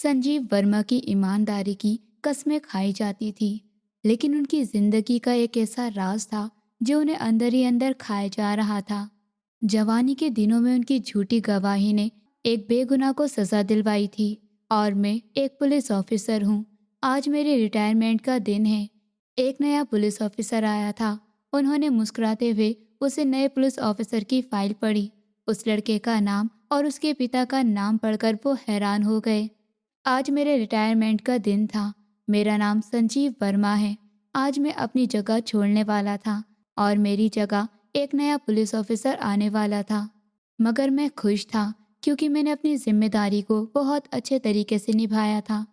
संजीव वर्मा की ईमानदारी की कस्में खाई जाती थी, लेकिन उनकी जिंदगी का एक ऐसा राज था जो उन्हें अंदर ही अंदर खाया जा रहा था। जवानी के दिनों में उनकी झूठी गवाही ने एक बेगुनाह को सजा दिलवाई थी और मैं एक पुलिस ऑफिसर हूँ। आज मेरे रिटायरमेंट का दिन है। एक नया पुलिस ऑफिसर आया था। उन्होंने मुस्कुराते हुए उसे नए पुलिस ऑफिसर की फाइल पढ़ी। उस लड़के का नाम और उसके पिता का नाम पढ़कर वो हैरान हो गए। आज मेरे रिटायरमेंट का दिन था। मेरा नाम संजीव वर्मा है। आज मैं अपनी जगह छोड़ने वाला था और मेरी जगह एक नया पुलिस ऑफिसर आने वाला था। मगर मैं खुश था क्योंकि मैंने अपनी जिम्मेदारी को बहुत अच्छे तरीके से निभाया था।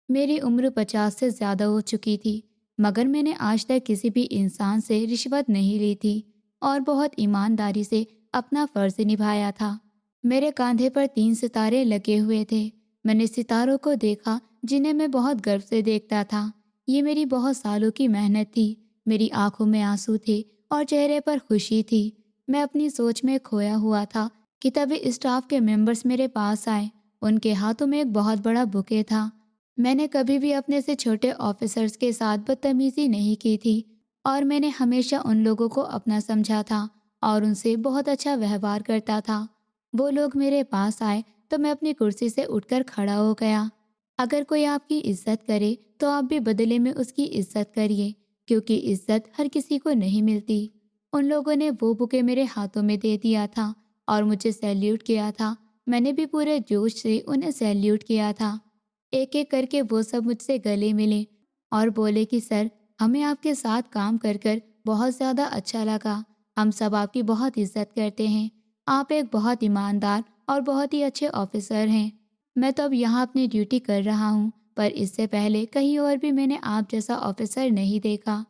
मेरी उम्र 50 से ज़्यादा हो चुकी थी, मगर मैंने आज तक किसी भी इंसान से रिश्वत नहीं ली थी और बहुत ईमानदारी से अपना फ़र्ज़ निभाया था। मेरे कंधे पर 3 सितारे लगे हुए थे। मैंने सितारों को देखा जिन्हें मैं बहुत गर्व से देखता था। ये मेरी बहुत सालों की मेहनत थी। मेरी आंखों में आंसू थे और चेहरे पर खुशी थी। मैं अपनी सोच में खोया हुआ था कि तभी स्टाफ के मेंबर्स मेरे पास आए। उनके हाथों में एक बहुत बड़ा बुके था। मैंने कभी भी अपने से छोटे ऑफिसर्स के साथ बदतमीजी नहीं की थी और मैंने हमेशा उन लोगों को अपना समझा था और उनसे बहुत अच्छा व्यवहार करता था। वो लोग मेरे पास आए तो मैं अपनी कुर्सी से उठकर खड़ा हो गया। अगर कोई आपकी इज्जत करे तो आप भी बदले में उसकी इज्जत करिए, क्योंकि इज्जत हर किसी को नहीं मिलती। उन लोगों ने वो बुके मेरे हाथों में दे दिया था और मुझे सैल्यूट किया था। मैंने भी पूरे जोश से उन्हें सैल्यूट किया था। एक एक करके वो सब मुझसे गले मिले और बोले कि सर, हमें आपके साथ काम कर कर बहुत ज़्यादा अच्छा लगा। हम सब आपकी बहुत इज्जत करते हैं। आप एक बहुत ईमानदार और बहुत ही अच्छे ऑफिसर हैं। मैं तो अब यहाँ अपनी ड्यूटी कर रहा हूँ, पर इससे पहले कहीं और भी मैंने आप जैसा ऑफिसर नहीं देखा।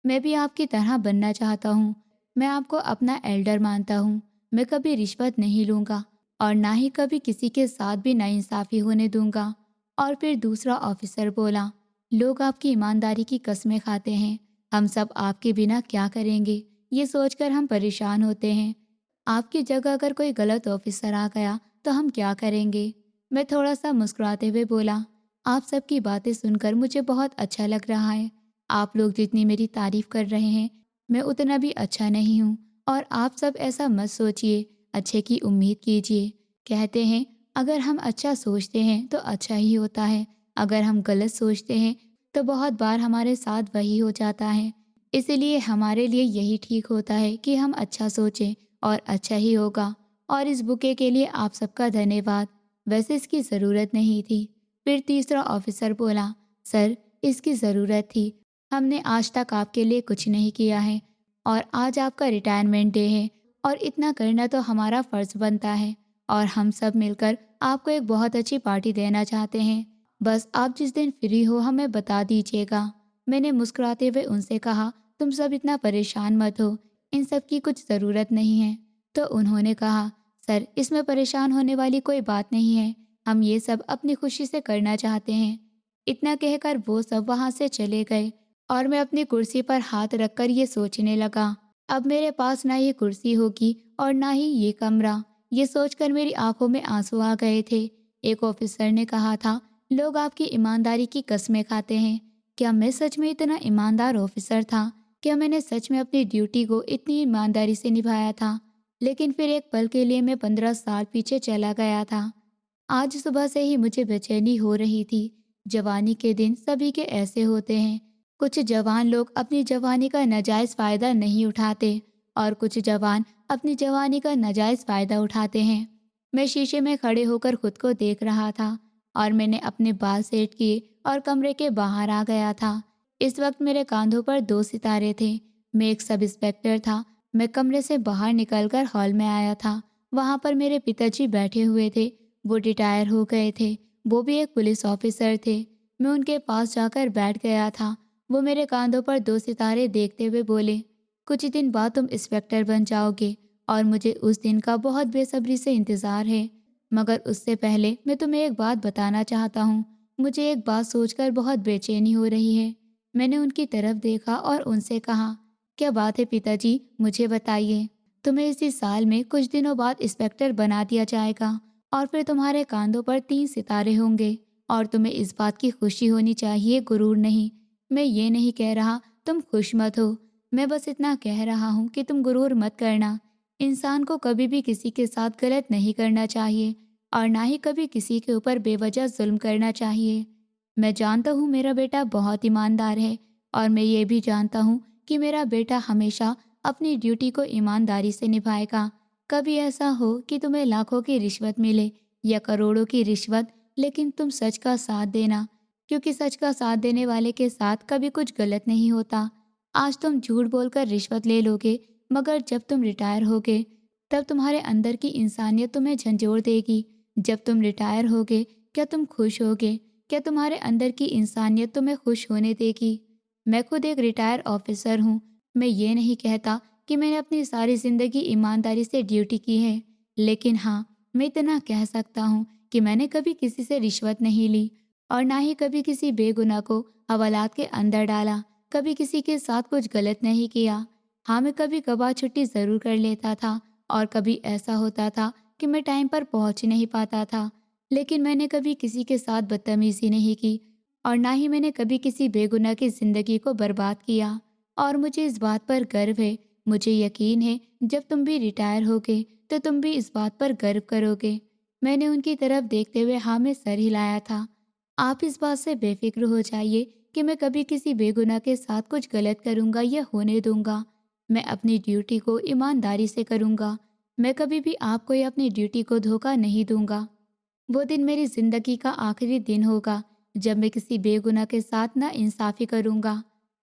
मैं भी आपकी तरह बनना चाहता हूँ। मैं आपको अपना एल्डर मानता हूँ। मैं कभी रिश्वत नहीं लूँगा और ना ही कभी किसी के साथ भी नाइंसाफ़ी होने दूँगा। और फिर दूसरा ऑफिसर बोला, लोग आपकी ईमानदारी की कस्में खाते हैं। हम सब आपके बिना क्या करेंगे, ये सोचकर हम परेशान होते हैं। आपकी जगह अगर कोई गलत ऑफिसर आ गया तो हम क्या करेंगे? मैं थोड़ा सा मुस्कुराते हुए बोला, आप सबकी बातें सुनकर मुझे बहुत अच्छा लग रहा है। आप लोग जितनी मेरी तारीफ कर रहे हैं, मैं उतना भी अच्छा नहीं हूँ। और आप सब ऐसा मत सोचिए, अच्छे की उम्मीद कीजिए। कहते हैं, अगर हम अच्छा सोचते हैं तो अच्छा ही होता है। अगर हम गलत सोचते हैं तो बहुत बार हमारे साथ वही हो जाता है। इसलिए हमारे लिए यही ठीक होता है कि हम अच्छा सोचें और अच्छा ही होगा। और इस बुके के लिए आप सबका धन्यवाद। वैसे इसकी ज़रूरत नहीं थी। फिर तीसरा ऑफिसर बोला, सर, इसकी ज़रूरत थी। हमने आज तक आपके लिए कुछ नहीं किया है और आज आपका रिटायरमेंट डे है और इतना करना तो हमारा फ़र्ज़ बनता है और हम सब मिलकर आपको एक बहुत अच्छी पार्टी देना चाहते हैं। बस आप जिस दिन फ्री हो हमें बता दीजिएगा। मैंने मुस्कुराते हुए उनसे कहा, तुम सब इतना परेशान मत हो, इन सब की कुछ ज़रूरत नहीं है। तो उन्होंने कहा, सर, इसमें परेशान होने वाली कोई बात नहीं है। हम ये सब अपनी खुशी से करना चाहते हैं। इतना कहकर वो सब वहाँ से चले गए और मैं अपनी कुर्सी पर हाथ रखकर ये सोचने लगा, अब मेरे पास ना ये कुर्सी होगी और ना ही ये कमरा। ये सोचकर मेरी आंखों में आंसू आ गए थे। एक ऑफिसर ने कहा था, लोग आपकी ईमानदारी की कस्में खाते हैं। क्या मैं सच में इतना ईमानदार ऑफिसर था? क्या मैंने सच में अपनी ड्यूटी को इतनी ईमानदारी से निभाया था? लेकिन फिर एक पल के लिए मैं 15 साल पीछे चला गया था। आज सुबह से ही मुझे बेचैनी हो रही थी। जवानी के दिन सभी के ऐसे होते हैं। कुछ जवान लोग अपनी जवानी का नाजायज़ फ़ायदा नहीं उठाते और कुछ जवान अपनी जवानी का नाजायज़ फ़ायदा उठाते हैं। मैं शीशे में खड़े होकर खुद को देख रहा था और मैंने अपने बाल सेट किए और कमरे के बाहर आ गया था। इस वक्त मेरे कंधों पर 2 सितारे थे। मैं एक सब इंस्पेक्टर था। मैं कमरे से बाहर निकलकर हॉल में आया था। वहाँ पर मेरे पिताजी बैठे हुए थे। वो रिटायर हो गए थे। वो भी एक पुलिस ऑफिसर थे। मैं उनके पास जाकर बैठ गया था। वो मेरे कंधों पर 2 सितारे देखते हुए बोले, कुछ दिन बाद तुम इंस्पेक्टर बन जाओगे और मुझे उस दिन का बहुत बेसब्री से इंतज़ार है। मगर उससे पहले मैं तुम्हें एक बात बताना चाहता हूँ। मुझे एक बात सोचकर बहुत बेचैनी हो रही है। मैंने उनकी तरफ देखा और उनसे कहा, क्या बात है पिताजी, मुझे बताइए। तुम्हें इसी साल में कुछ दिनों बाद इंस्पेक्टर बना दिया जाएगा और फिर तुम्हारे कांधों पर 3 सितारे होंगे। और तुम्हें इस बात की खुशी होनी चाहिए, गुरूर नहीं। मैं ये नहीं कह रहा तुम खुश मत हो, मैं बस इतना कह रहा हूँ कि तुम गुरूर मत करना। इंसान को कभी भी किसी के साथ गलत नहीं करना चाहिए और ना ही कभी किसी के ऊपर बेवजह जुल्म करना चाहिए। मैं जानता हूँ मेरा बेटा बहुत ईमानदार है और मैं ये भी जानता हूँ कि मेरा बेटा हमेशा अपनी ड्यूटी को ईमानदारी से निभाएगा। कभी ऐसा हो कि तुम्हें लाखों की रिश्वत मिले या करोड़ों की रिश्वत, लेकिन तुम सच का साथ देना, क्योंकि सच का साथ देने वाले के साथ कभी कुछ गलत नहीं होता। आज तुम झूठ बोलकर रिश्वत ले लोगे, मगर जब तुम रिटायर होगे तब तुम्हारे अंदर की इंसानियत तुम्हें झंझोड़ देगी। जब तुम रिटायर होगे, क्या तुम खुश होगे? क्या तुम्हारे अंदर की इंसानियत तुम्हें खुश होने देगी? मैं खुद एक रिटायर ऑफिसर हूँ। मैं ये नहीं कहता कि मैंने अपनी सारी ज़िंदगी ईमानदारी से ड्यूटी की है, लेकिन हाँ, मैं इतना कह सकता हूँ कि मैंने कभी किसी से रिश्वत नहीं ली और ना ही कभी किसी बेगुनाह को हवालात के अंदर डाला, कभी किसी के साथ कुछ गलत नहीं किया। हाँ, मैं कभी कभार छुट्टी ज़रूर कर लेता था और कभी ऐसा होता था कि मैं टाइम पर पहुँच ही नहीं पाता था, लेकिन मैंने कभी किसी के साथ बदतमीज़ी नहीं की और ना ही मैंने कभी किसी बेगुनाह की ज़िंदगी को बर्बाद किया। और मुझे इस बात पर गर्व है, मुझे यकीन है जब तुम भी रिटायर होगे तो तुम भी इस बात पर गर्व करोगे। मैंने उनकी तरफ देखते हुए हाँ में सर हिलाया था। आप इस बात से बेफिक्र हो जाइए कि मैं कभी किसी बेगुनाह के साथ कुछ गलत करूँगा या होने दूंगा। मैं अपनी ड्यूटी को ईमानदारी से करूँगा। मैं कभी भी आपको या अपनी ड्यूटी को धोखा नहीं दूंगा। वो दिन मेरी ज़िंदगी का आखिरी दिन होगा जब मैं किसी बेगुनाह के साथ ना इंसाफ़ी करूँगा।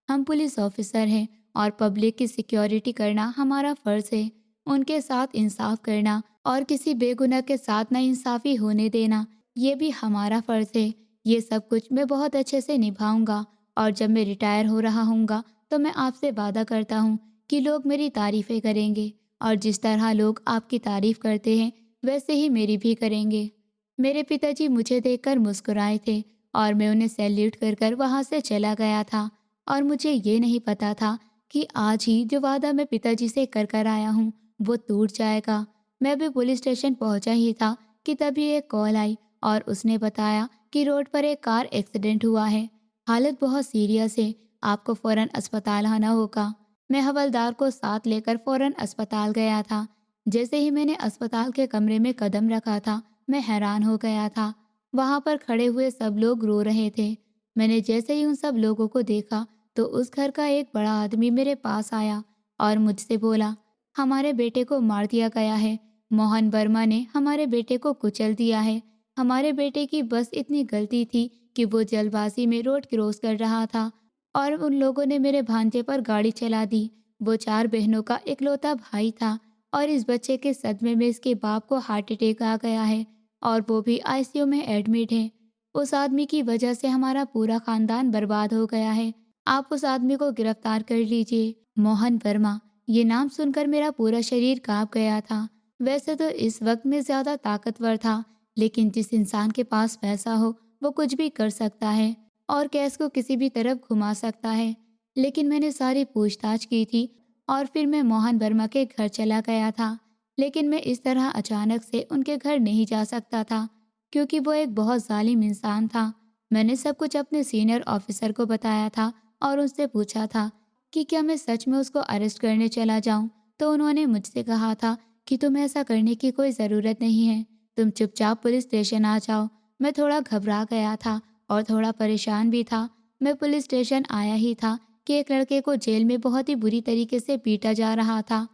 हम पुलिस ऑफिसर हैं और पब्लिक की सिक्योरिटी करना हमारा फ़र्ज़ है। उनके साथ इंसाफ करना और किसी बेगुनाह के साथ ना इंसाफ़ी होने देना, ये भी हमारा फ़र्ज़ है। ये सब कुछ मैं बहुत अच्छे से निभाऊंगा और जब मैं रिटायर हो रहा हूँगा तो मैं आपसे वादा करता हूँ कि लोग मेरी तारीफ़ें करेंगे और जिस तरह लोग आपकी तारीफ़ करते हैं वैसे ही मेरी भी करेंगे। मेरे पिताजी मुझे देखकर मुस्कुराए थे और मैं उन्हें सैल्यूट कर कर वहाँ से चला गया था और मुझे ये नहीं पता था कि आज ही जो वादा मैं पिताजी से कर कर आया हूँ वो टूट जाएगा। मैं अभी पुलिस स्टेशन पहुँचा ही था कि तभी एक कॉल आई और उसने बताया कि रोड पर एक कार एक्सीडेंट हुआ है। हालत बहुत सीरियस है, आपको फ़ौरन अस्पताल आना होगा। मैं हवलदार को साथ लेकर फ़ौरन अस्पताल गया था। जैसे ही मैंने अस्पताल के कमरे में कदम रखा था, मैं हैरान हो गया था। वहाँ पर खड़े हुए सब लोग रो रहे थे। मैंने जैसे ही उन सब लोगों को देखा तो उस घर का एक बड़ा आदमी मेरे पास आया और मुझसे बोला, हमारे बेटे को मार दिया गया है। मोहन वर्मा ने हमारे बेटे को कुचल दिया है। हमारे बेटे की बस इतनी गलती थी कि वो जल्दबाजी में रोड क्रॉस कर रहा था और उन लोगों ने मेरे भांजे पर गाड़ी चला दी। वो 4 बहनों का इकलौता भाई था और इस बच्चे के सदमे में इसके बाप को हार्ट अटैक आ गया है और वो भी आईसीयू में एडमिट है। उस आदमी की वजह से हमारा पूरा खानदान बर्बाद हो गया है। आप उस आदमी को गिरफ्तार कर लीजिए। मोहन वर्मा, ये नाम सुनकर मेरा पूरा शरीर कांप गया था। वैसे तो इस वक्त मैं ज्यादा ताकतवर था, लेकिन जिस इंसान के पास पैसा हो वो कुछ भी कर सकता है और केस को किसी भी तरफ घुमा सकता है। लेकिन मैंने सारी पूछताछ की थी और फिर मैं मोहन वर्मा के घर चला गया था। लेकिन मैं इस तरह अचानक से उनके घर नहीं जा सकता था, क्योंकि वो एक बहुत जालिम इंसान था। मैंने सब कुछ अपने सीनियर ऑफिसर को बताया था और उनसे पूछा था कि क्या मैं सच में उसको अरेस्ट करने चला जाऊं, तो उन्होंने मुझसे कहा था कि तुम ऐसा करने की कोई ज़रूरत नहीं है, तुम चुपचाप पुलिस स्टेशन आ जाओ। मैं थोड़ा घबरा गया था और थोड़ा परेशान भी था। मैं पुलिस स्टेशन आया ही था कि एक लड़के को जेल में बहुत ही बुरी तरीके से पीटा जा रहा था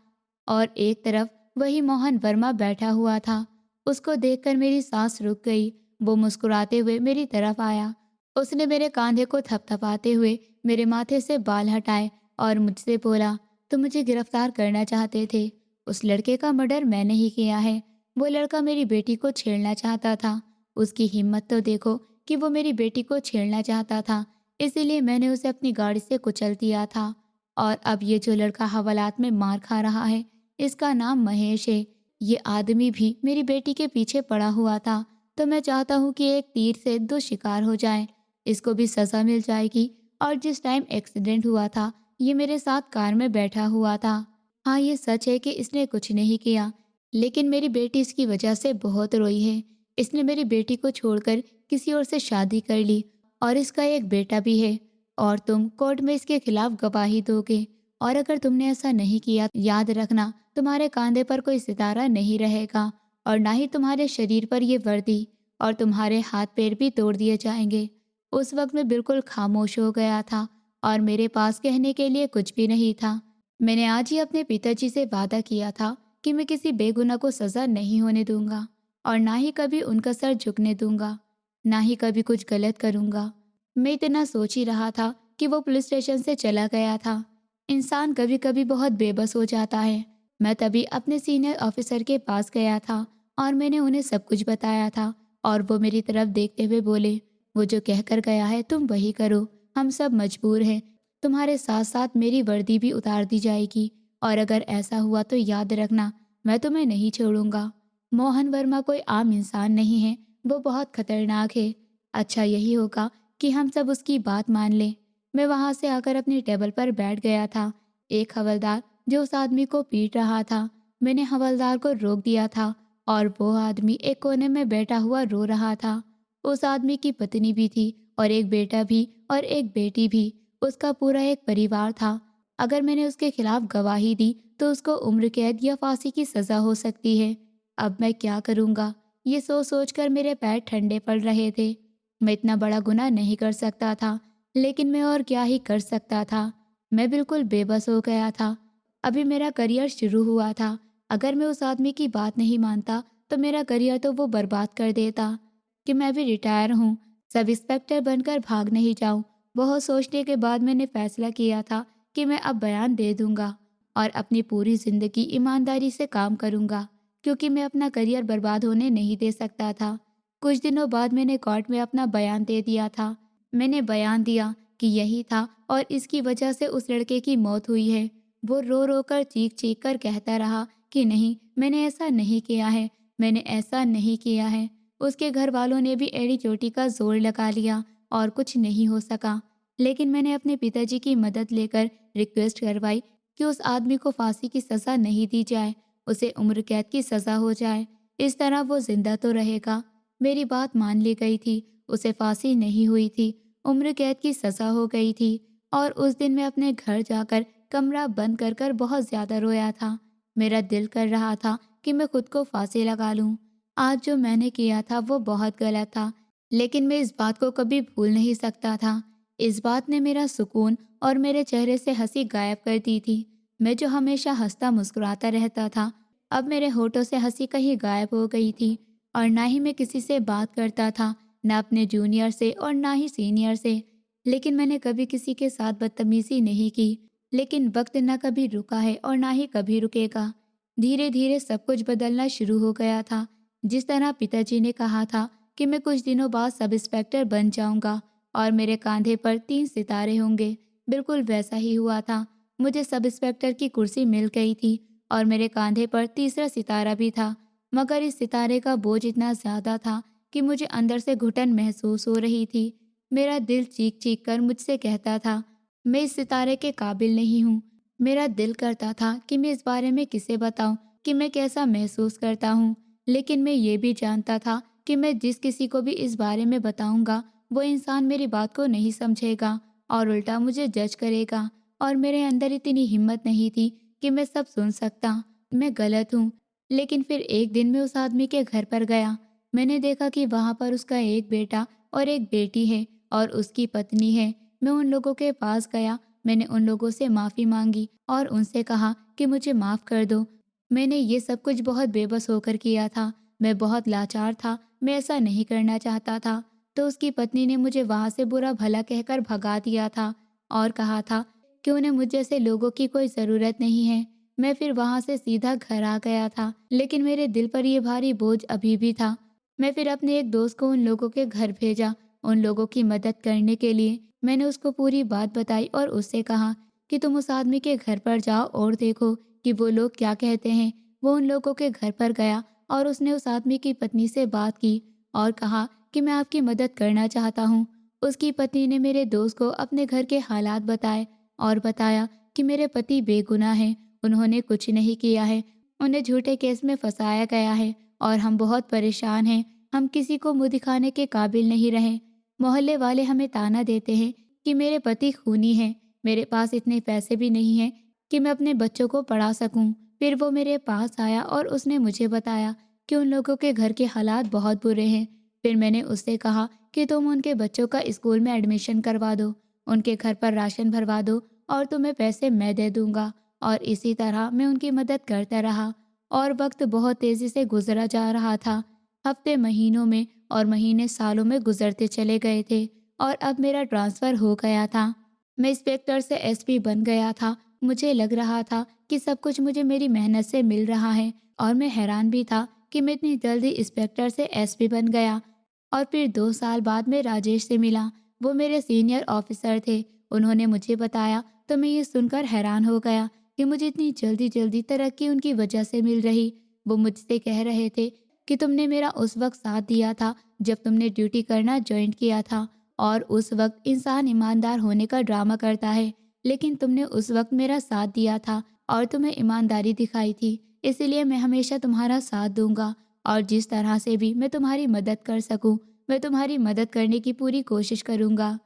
और एक तरफ वही मोहन वर्मा बैठा हुआ था। उसको देखकर मेरी सांस रुक गई। वो मुस्कुराते हुए मेरी तरफ आया। उसने मेरे कंधे को थपथपाते हुए मेरे माथे से बाल हटाए और मुझसे बोला, तुम मुझे गिरफ्तार करना चाहते थे। उस लड़के का मर्डर मैंने ही किया है। वो लड़का मेरी बेटी को छेड़ना चाहता था। उसकी हिम्मत तो देखो कि वो मेरी बेटी को छेड़ना चाहता था। इसीलिए मैंने उसे अपनी गाड़ी से कुचल दिया था। और अब ये जो लड़का हवालात में मार खा रहा है, इसका नाम महेश है। ये आदमी भी मेरी बेटी के पीछे पड़ा हुआ था। तो मैं चाहता हूँ कि एक तीर से दो शिकार हो जाए। इसको भी सज़ा मिल जाएगी। और जिस टाइम एक्सीडेंट हुआ था, ये मेरे साथ कार में बैठा हुआ था। हाँ, ये सच है कि इसने कुछ नहीं किया, लेकिन मेरी बेटी इसकी वजह से बहुत रोई है। इसने मेरी बेटी को छोड़कर किसी और से शादी कर ली और इसका एक बेटा भी है, और तुम कोर्ट में इसके खिलाफ गवाही दोगे। और अगर तुमने ऐसा नहीं किया, याद रखना तुम्हारे कांधे पर कोई सितारा नहीं रहेगा और ना ही तुम्हारे शरीर पर ये वर्दी, और तुम्हारे हाथ पैर भी तोड़ दिए जाएंगे। उस वक्त मैं बिल्कुल खामोश हो गया था और मेरे पास कहने के लिए कुछ भी नहीं था। मैंने आज ही अपने पिताजी से वादा किया था कि मैं किसी बेगुनाह को सजा नहीं होने दूंगा और ना ही कभी उनका सर झुकने दूंगा, ना ही कभी कुछ गलत करूंगा। मैं इतना सोच ही रहा था कि वो पुलिस स्टेशन से चला गया था। इंसान कभी कभी बहुत बेबस हो जाता है। मैं तभी अपने सीनियर ऑफिसर के पास गया था और मैंने उन्हें सब कुछ बताया था, और वो मेरी तरफ देखते हुए बोले, वो जो कहकर गया है तुम वही करो, हम सब मजबूर हैं। तुम्हारे साथ साथ मेरी वर्दी भी उतार दी जाएगी, और अगर ऐसा हुआ तो याद रखना मैं तुम्हें नहीं छोड़ूंगा। मोहन वर्मा कोई आम इंसान नहीं है, वो बहुत खतरनाक है। अच्छा यही होगा कि हम सब उसकी बात मान लें। मैं वहां से आकर अपनी टेबल पर बैठ गया था। एक हवलदार जो उस आदमी को पीट रहा था, मैंने हवलदार को रोक दिया था और वो आदमी एक कोने में बैठा हुआ रो रहा था। उस आदमी की पत्नी भी थी और एक बेटा भी और एक बेटी भी। उसका पूरा एक परिवार था। अगर मैंने उसके खिलाफ गवाही दी तो उसको उम्र कैद या फांसी की सजा हो सकती है। अब मैं क्या करूँगा, ये सोच सोच कर मेरे पैर ठंडे पड़ रहे थे। मैं इतना बड़ा गुनाह नहीं कर सकता था, लेकिन मैं और क्या ही कर सकता था। मैं बिल्कुल बेबस हो गया था। अभी मेरा करियर शुरू हुआ था। अगर मैं उस आदमी की बात नहीं मानता तो मेरा करियर तो वो बर्बाद कर देता। कि मैं भी रिटायर हूँ, सब इंस्पेक्टर बनकर भाग नहीं जाऊँ। बहुत सोचने के बाद मैंने फैसला किया था कि मैं अब बयान दे दूंगा और अपनी पूरी जिंदगी ईमानदारी से काम करूंगा, क्योंकि मैं अपना करियर बर्बाद होने नहीं दे सकता था। कुछ दिनों बाद मैंने कोर्ट में अपना बयान दे दिया था। मैंने बयान दिया कि यही था और इसकी वजह से उस लड़के की मौत हुई है। वो रो रो कर चीख चीख कर कहता रहा कि नहीं, मैंने ऐसा नहीं किया है, मैंने ऐसा नहीं किया है। उसके घर वालों ने भी एड़ी चोटी का जोर लगा लिया और कुछ नहीं हो सका। लेकिन मैंने अपने पिताजी की मदद लेकर रिक्वेस्ट करवाई कि उस आदमी को फांसी की सज़ा नहीं दी जाए, उसे उम्र कैद की सज़ा हो जाए। इस तरह वो जिंदा तो रहेगा। मेरी बात मान ली गई थी। उसे फांसी नहीं हुई थी, उम्र कैद की सज़ा हो गई थी। और उस दिन मैं अपने घर जाकर कमरा बंद कर कर बहुत ज़्यादा रोया था। मेरा दिल कर रहा था कि मैं खुद को फांसी लगा लूं। आज जो मैंने किया था वो बहुत गलत था, लेकिन मैं इस बात को कभी भूल नहीं सकता था। इस बात ने मेरा सुकून और मेरे चेहरे से हंसी गायब कर दी थी। मैं जो हमेशा हंसता मुस्कुराता रहता था, अब मेरे होठों से हंसी कहीं गायब हो गई थी। और ना ही मैं किसी से बात करता था, ना अपने जूनियर से और ना ही सीनियर से। लेकिन मैंने कभी किसी के साथ बदतमीजी नहीं की। लेकिन वक्त ना कभी रुका है और ना ही कभी रुकेगा। धीरे धीरे सब कुछ बदलना शुरू हो गया था। जिस तरह पिताजी ने कहा था कि मैं कुछ दिनों बाद सब इंस्पेक्टर बन जाऊंगा और मेरे कांधे पर 3 सितारे होंगे, बिल्कुल वैसा ही हुआ था। मुझे सब इंस्पेक्टर की कुर्सी मिल गई थी और मेरे कांधे पर तीसरा सितारा भी था। मगर इस सितारे का बोझ इतना ज्यादा था कि मुझे अंदर से घुटन महसूस हो रही थी। मेरा दिल चीख चीख कर मुझसे कहता था, मैं इस सितारे के काबिल नहीं हूँ। मेरा दिल करता था कि मैं इस बारे में किसे बताऊं कि मैं कैसा महसूस करता हूँ। लेकिन मैं ये भी जानता था कि मैं जिस किसी को भी इस बारे में बताऊंगा, वो इंसान मेरी बात को नहीं समझेगा और उल्टा मुझे जज करेगा। और मेरे अंदर इतनी हिम्मत नहीं थी कि मैं सब सुन सकता। मैं गलत हूँ। लेकिन फिर एक दिन मैं उस आदमी के घर पर गया। मैंने देखा कि वहाँ पर उसका एक बेटा और एक बेटी है और उसकी पत्नी है। मैं उन लोगों के पास गया। मैंने उन लोगों से माफ़ी मांगी और उनसे कहा कि मुझे माफ़ कर दो। मैंने ये सब कुछ बहुत बेबस होकर किया था। मैं बहुत लाचार था, मैं ऐसा नहीं करना चाहता था। तो उसकी पत्नी ने मुझे वहाँ से बुरा भला कहकर भगा दिया था और कहा था कि उन्हें मुझ जैसे लोगों की कोई ज़रूरत नहीं है। मैं फिर वहाँ से सीधा घर आ गया था, लेकिन मेरे दिल पर यह भारी बोझ अभी भी था। मैं फिर अपने एक दोस्त को उन लोगों के घर भेजा, उन लोगों की मदद करने के लिए। मैंने उसको पूरी बात बताई और उससे कहा कि तुम उस आदमी के घर पर जाओ और देखो कि वो लोग क्या कहते हैं। वो उन लोगों के घर पर गया और उसने उस आदमी की पत्नी से बात की और कहा कि मैं आपकी मदद करना चाहता हूँ। उसकी पत्नी ने मेरे दोस्त को अपने घर के हालात बताए और बताया कि मेरे पति बेगुनाह हैं, उन्होंने कुछ नहीं किया है, उन्हें झूठे केस में फंसाया गया है और हम बहुत परेशान हैं। हम किसी को मुँह दिखाने के काबिल नहीं रहे। मोहल्ले वाले हमें ताना देते हैं कि मेरे पति खूनी हैं। मेरे पास इतने पैसे भी नहीं हैं कि मैं अपने बच्चों को पढ़ा सकूं। फिर वो मेरे पास आया और उसने मुझे बताया कि उन लोगों के घर के हालात बहुत बुरे हैं। फिर मैंने उससे कहा कि तुम उनके बच्चों का स्कूल में एडमिशन करवा दो, उनके घर पर राशन भरवा दो और तुम्हें पैसे मैं दे दूंगा। और इसी तरह मैं उनकी मदद करता रहा और वक्त बहुत तेज़ी से गुजरा जा रहा था। हफ्ते महीनों में और महीने सालों में गुजरते चले गए थे और अब मेरा ट्रांसफ़र हो गया था। मैं इंस्पेक्टर से एसपी बन गया था। मुझे लग रहा था कि सब कुछ मुझे मेरी मेहनत से मिल रहा है और मैं हैरान भी था कि मैं इतनी जल्दी इंस्पेक्टर से एसपी बन गया। और फिर 2 साल बाद मैं राजेश से मिला। वो मेरे सीनियर ऑफिसर थे। उन्होंने मुझे बताया तो मैं ये सुनकर हैरान हो गया कि मुझे इतनी जल्दी जल्दी तरक्की उनकी वजह से मिल रही। वो मुझसे कह रहे थे कि तुमने मेरा उस वक्त साथ दिया था जब तुमने ड्यूटी करना ज्वाइन किया था, और उस वक्त इंसान ईमानदार होने का ड्रामा करता है, लेकिन तुमने उस वक्त मेरा साथ दिया था और तुम्हें ईमानदारी दिखाई थी। इसलिए मैं हमेशा तुम्हारा साथ दूंगा और जिस तरह से भी मैं तुम्हारी मदद कर सकूं, मैं तुम्हारी मदद करने की पूरी कोशिश करूंगा।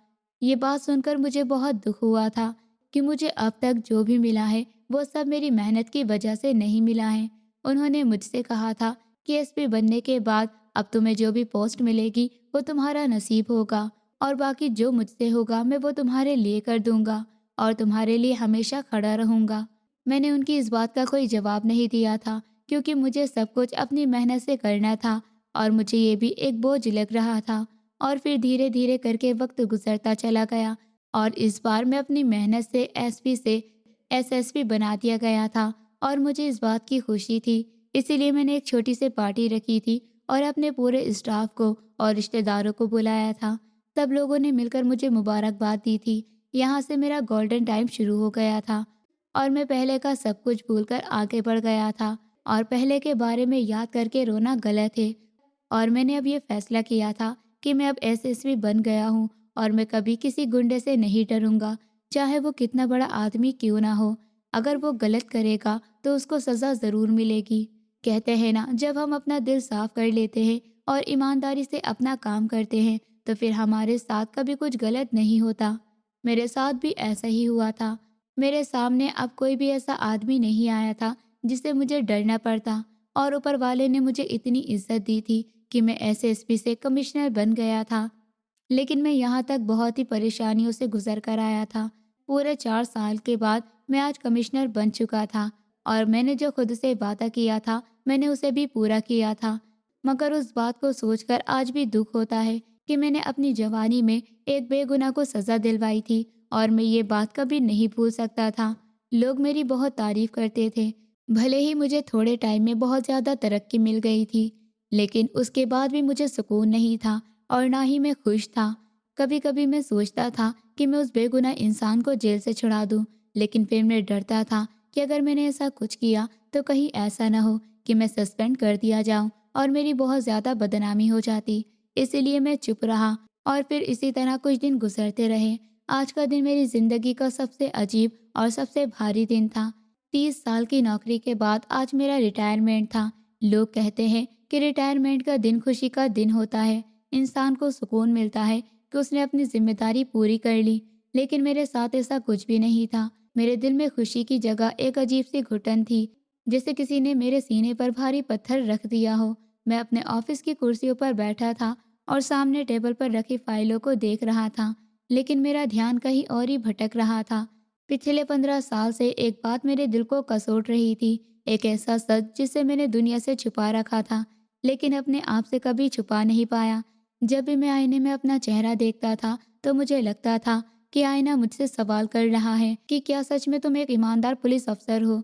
ये बात सुनकर मुझे बहुत दुख हुआ था कि मुझे अब तक जो भी मिला है वो सब मेरी मेहनत की वजह से नहीं मिला है। उन्होंने मुझसे कहा था कि एसपी बनने के बाद अब तुम्हें जो भी पोस्ट मिलेगी वो तुम्हारा नसीब होगा और बाकी जो मुझसे होगा मैं वो तुम्हारे लिए कर दूंगा और तुम्हारे लिए हमेशा खड़ा रहूंगा। मैंने उनकी इस बात का कोई जवाब नहीं दिया था क्योंकि मुझे सब कुछ अपनी मेहनत से करना था और मुझे ये भी एक बोझ लग रहा था। और फिर धीरे धीरे करके वक्त गुजरता चला गया और इस बार मैं अपनी मेहनत से एसपी से एसएसपी बना दिया गया था और मुझे इस बात की खुशी थी। इसीलिए मैंने एक छोटी सी पार्टी रखी थी और अपने पूरे स्टाफ को और रिश्तेदारों को बुलाया था। सब लोगों ने मिलकर मुझे मुबारकबाद दी थी। यहाँ से मेरा गोल्डन टाइम शुरू हो गया था और मैं पहले का सब कुछ भूलकर आगे बढ़ गया था। और पहले के बारे में याद करके रोना गलत है। और मैंने अब ये फैसला किया था कि मैं अब एसएसपी बन गया हूँ और मैं कभी किसी गुंडे से नहीं डरूंगा, चाहे वो कितना बड़ा आदमी क्यों ना हो। अगर वो गलत करेगा तो उसको सज़ा ज़रूर मिलेगी। कहते हैं ना, जब हम अपना दिल साफ कर लेते हैं और ईमानदारी से अपना काम करते हैं तो फिर हमारे साथ कभी कुछ गलत नहीं होता। मेरे साथ भी ऐसा ही हुआ था। मेरे सामने अब कोई भी ऐसा आदमी नहीं आया था जिससे मुझे डरना पड़ता और ऊपर वाले ने मुझे इतनी इज्जत दी थी कि मैं एसएसपी से कमिश्नर बन गया था। लेकिन मैं यहाँ तक बहुत ही परेशानियों से गुजर कर आया था। पूरे 4 साल के बाद मैं आज कमिश्नर बन चुका था और मैंने जो खुद से वादा किया था मैंने उसे भी पूरा किया था। मगर उस बात को सोचकर आज भी दुख होता है कि मैंने अपनी जवानी में एक बेगुनाह को सज़ा दिलवाई थी और मैं ये बात कभी नहीं भूल सकता था। लोग मेरी बहुत तारीफ करते थे। भले ही मुझे थोड़े टाइम में बहुत ज़्यादा तरक्की मिल गई थी, लेकिन उसके बाद भी मुझे सुकून नहीं था और ना ही मैं खुश था। कभी कभी मैं सोचता था कि मैं उस बेगुनाह इंसान को जेल से छुड़ा दूं, लेकिन फिर मैं डरता था कि अगर मैंने ऐसा कुछ किया तो कहीं ऐसा ना हो कि मैं सस्पेंड कर दिया जाऊं और मेरी बहुत ज़्यादा बदनामी हो जाती। इसीलिए मैं चुप रहा और फिर इसी तरह कुछ दिन गुजरते रहे। आज का दिन मेरी ज़िंदगी का सबसे अजीब और सबसे भारी दिन था। 30 साल की नौकरी के बाद आज मेरा रिटायरमेंट था। लोग कहते हैं कि रिटायरमेंट का दिन खुशी का दिन होता है। इंसान को सुकून मिलता है कि उसने अपनी जिम्मेदारी पूरी कर ली। लेकिन मेरे साथ ऐसा कुछ भी नहीं था। मेरे दिल में खुशी की जगह एक अजीब सी घुटन थी, जैसे किसी ने मेरे सीने पर भारी पत्थर रख दिया हो। मैं अपने ऑफिस की कुर्सियों पर बैठा था और सामने टेबल पर रखी फाइलों को देख रहा था, लेकिन मेरा ध्यान कहीं और ही भटक रहा था। पिछले 15 साल से एक बात मेरे दिल को कसोट रही थी, एक ऐसा सच जिसे मैंने दुनिया से छुपा रखा था, लेकिन अपने आप से कभी छुपा नहीं पाया। जब भी मैं आईने में अपना चेहरा देखता था तो मुझे लगता था कि आईना मुझसे सवाल कर रहा है कि क्या सच में तुम एक ईमानदार पुलिस अफसर हो।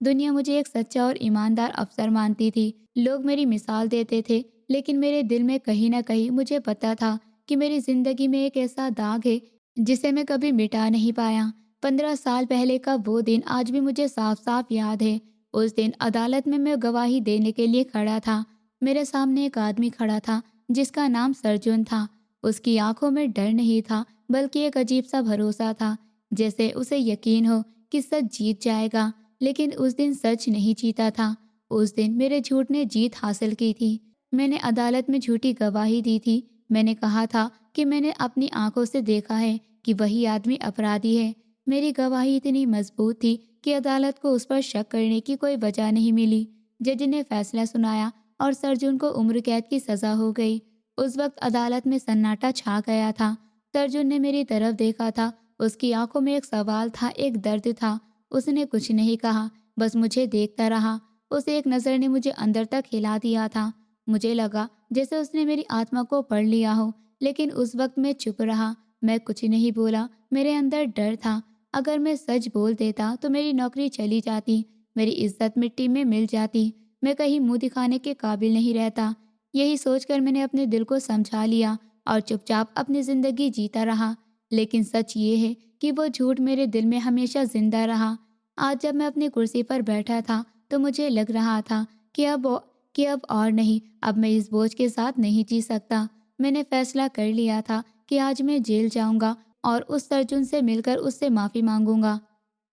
दुनिया मुझे एक सच्चा और ईमानदार अफसर मानती थी। लोग मेरी मिसाल देते थे, लेकिन मेरे दिल में कहीं ना कहीं मुझे पता था कि मेरी जिंदगी में एक ऐसा दाग है जिसे मैं कभी मिटा नहीं पाया। 15 साल पहले का वो दिन आज भी मुझे साफ साफ याद है। उस दिन अदालत में मैं गवाही देने के लिए खड़ा था। मेरे सामने एक आदमी खड़ा था जिसका नाम सरजुन था। उसकी आंखों में डर नहीं था, बल्कि एक अजीब सा भरोसा था, जैसे उसे यकीन हो कि सच जीत जाएगा। लेकिन उस दिन सच नहीं जीता था। उस दिन मेरे झूठ ने जीत हासिल की थी। मैंने अदालत में झूठी गवाही दी थी। मैंने कहा था कि मैंने अपनी आंखों से देखा है कि वही आदमी अपराधी है। मेरी गवाही इतनी मजबूत थी कि अदालत को उस पर शक करने की कोई वजह नहीं मिली। जज ने फैसला सुनाया और सरजून को उम्र कैद की सजा हो गई। उस वक्त अदालत में सन्नाटा छा गया था। सरजून ने मेरी तरफ देखा था। उसकी आंखों में एक सवाल था, एक दर्द था। उसने कुछ नहीं कहा, बस मुझे देखता रहा। उस एक नज़र ने मुझे अंदर तक हिला दिया था। मुझे लगा जैसे उसने मेरी आत्मा को पढ़ लिया हो, लेकिन उस वक्त मैं चुप रहा। मैं कुछ नहीं बोला। मेरे अंदर डर था। अगर मैं सच बोल देता तो मेरी नौकरी चली जाती, मेरी इज्जत मिट्टी में मिल जाती, मैं कहीं मुंह दिखाने के काबिल नहीं रहता। यही सोचकर मैंने अपने दिल को समझा लिया और चुपचाप अपनी जिंदगी जीता रहा। लेकिन सच ये है कि वो झूठ मेरे दिल में हमेशा जिंदा रहा। आज जब मैं अपनी कुर्सी पर बैठा था तो मुझे लग रहा था कि अब और नहीं, अब मैं इस बोझ के साथ नहीं जी सकता। मैंने फैसला कर लिया था कि आज मैं जेल जाऊंगा और उस सर्जुन से मिलकर उससे माफ़ी मांगूंगा।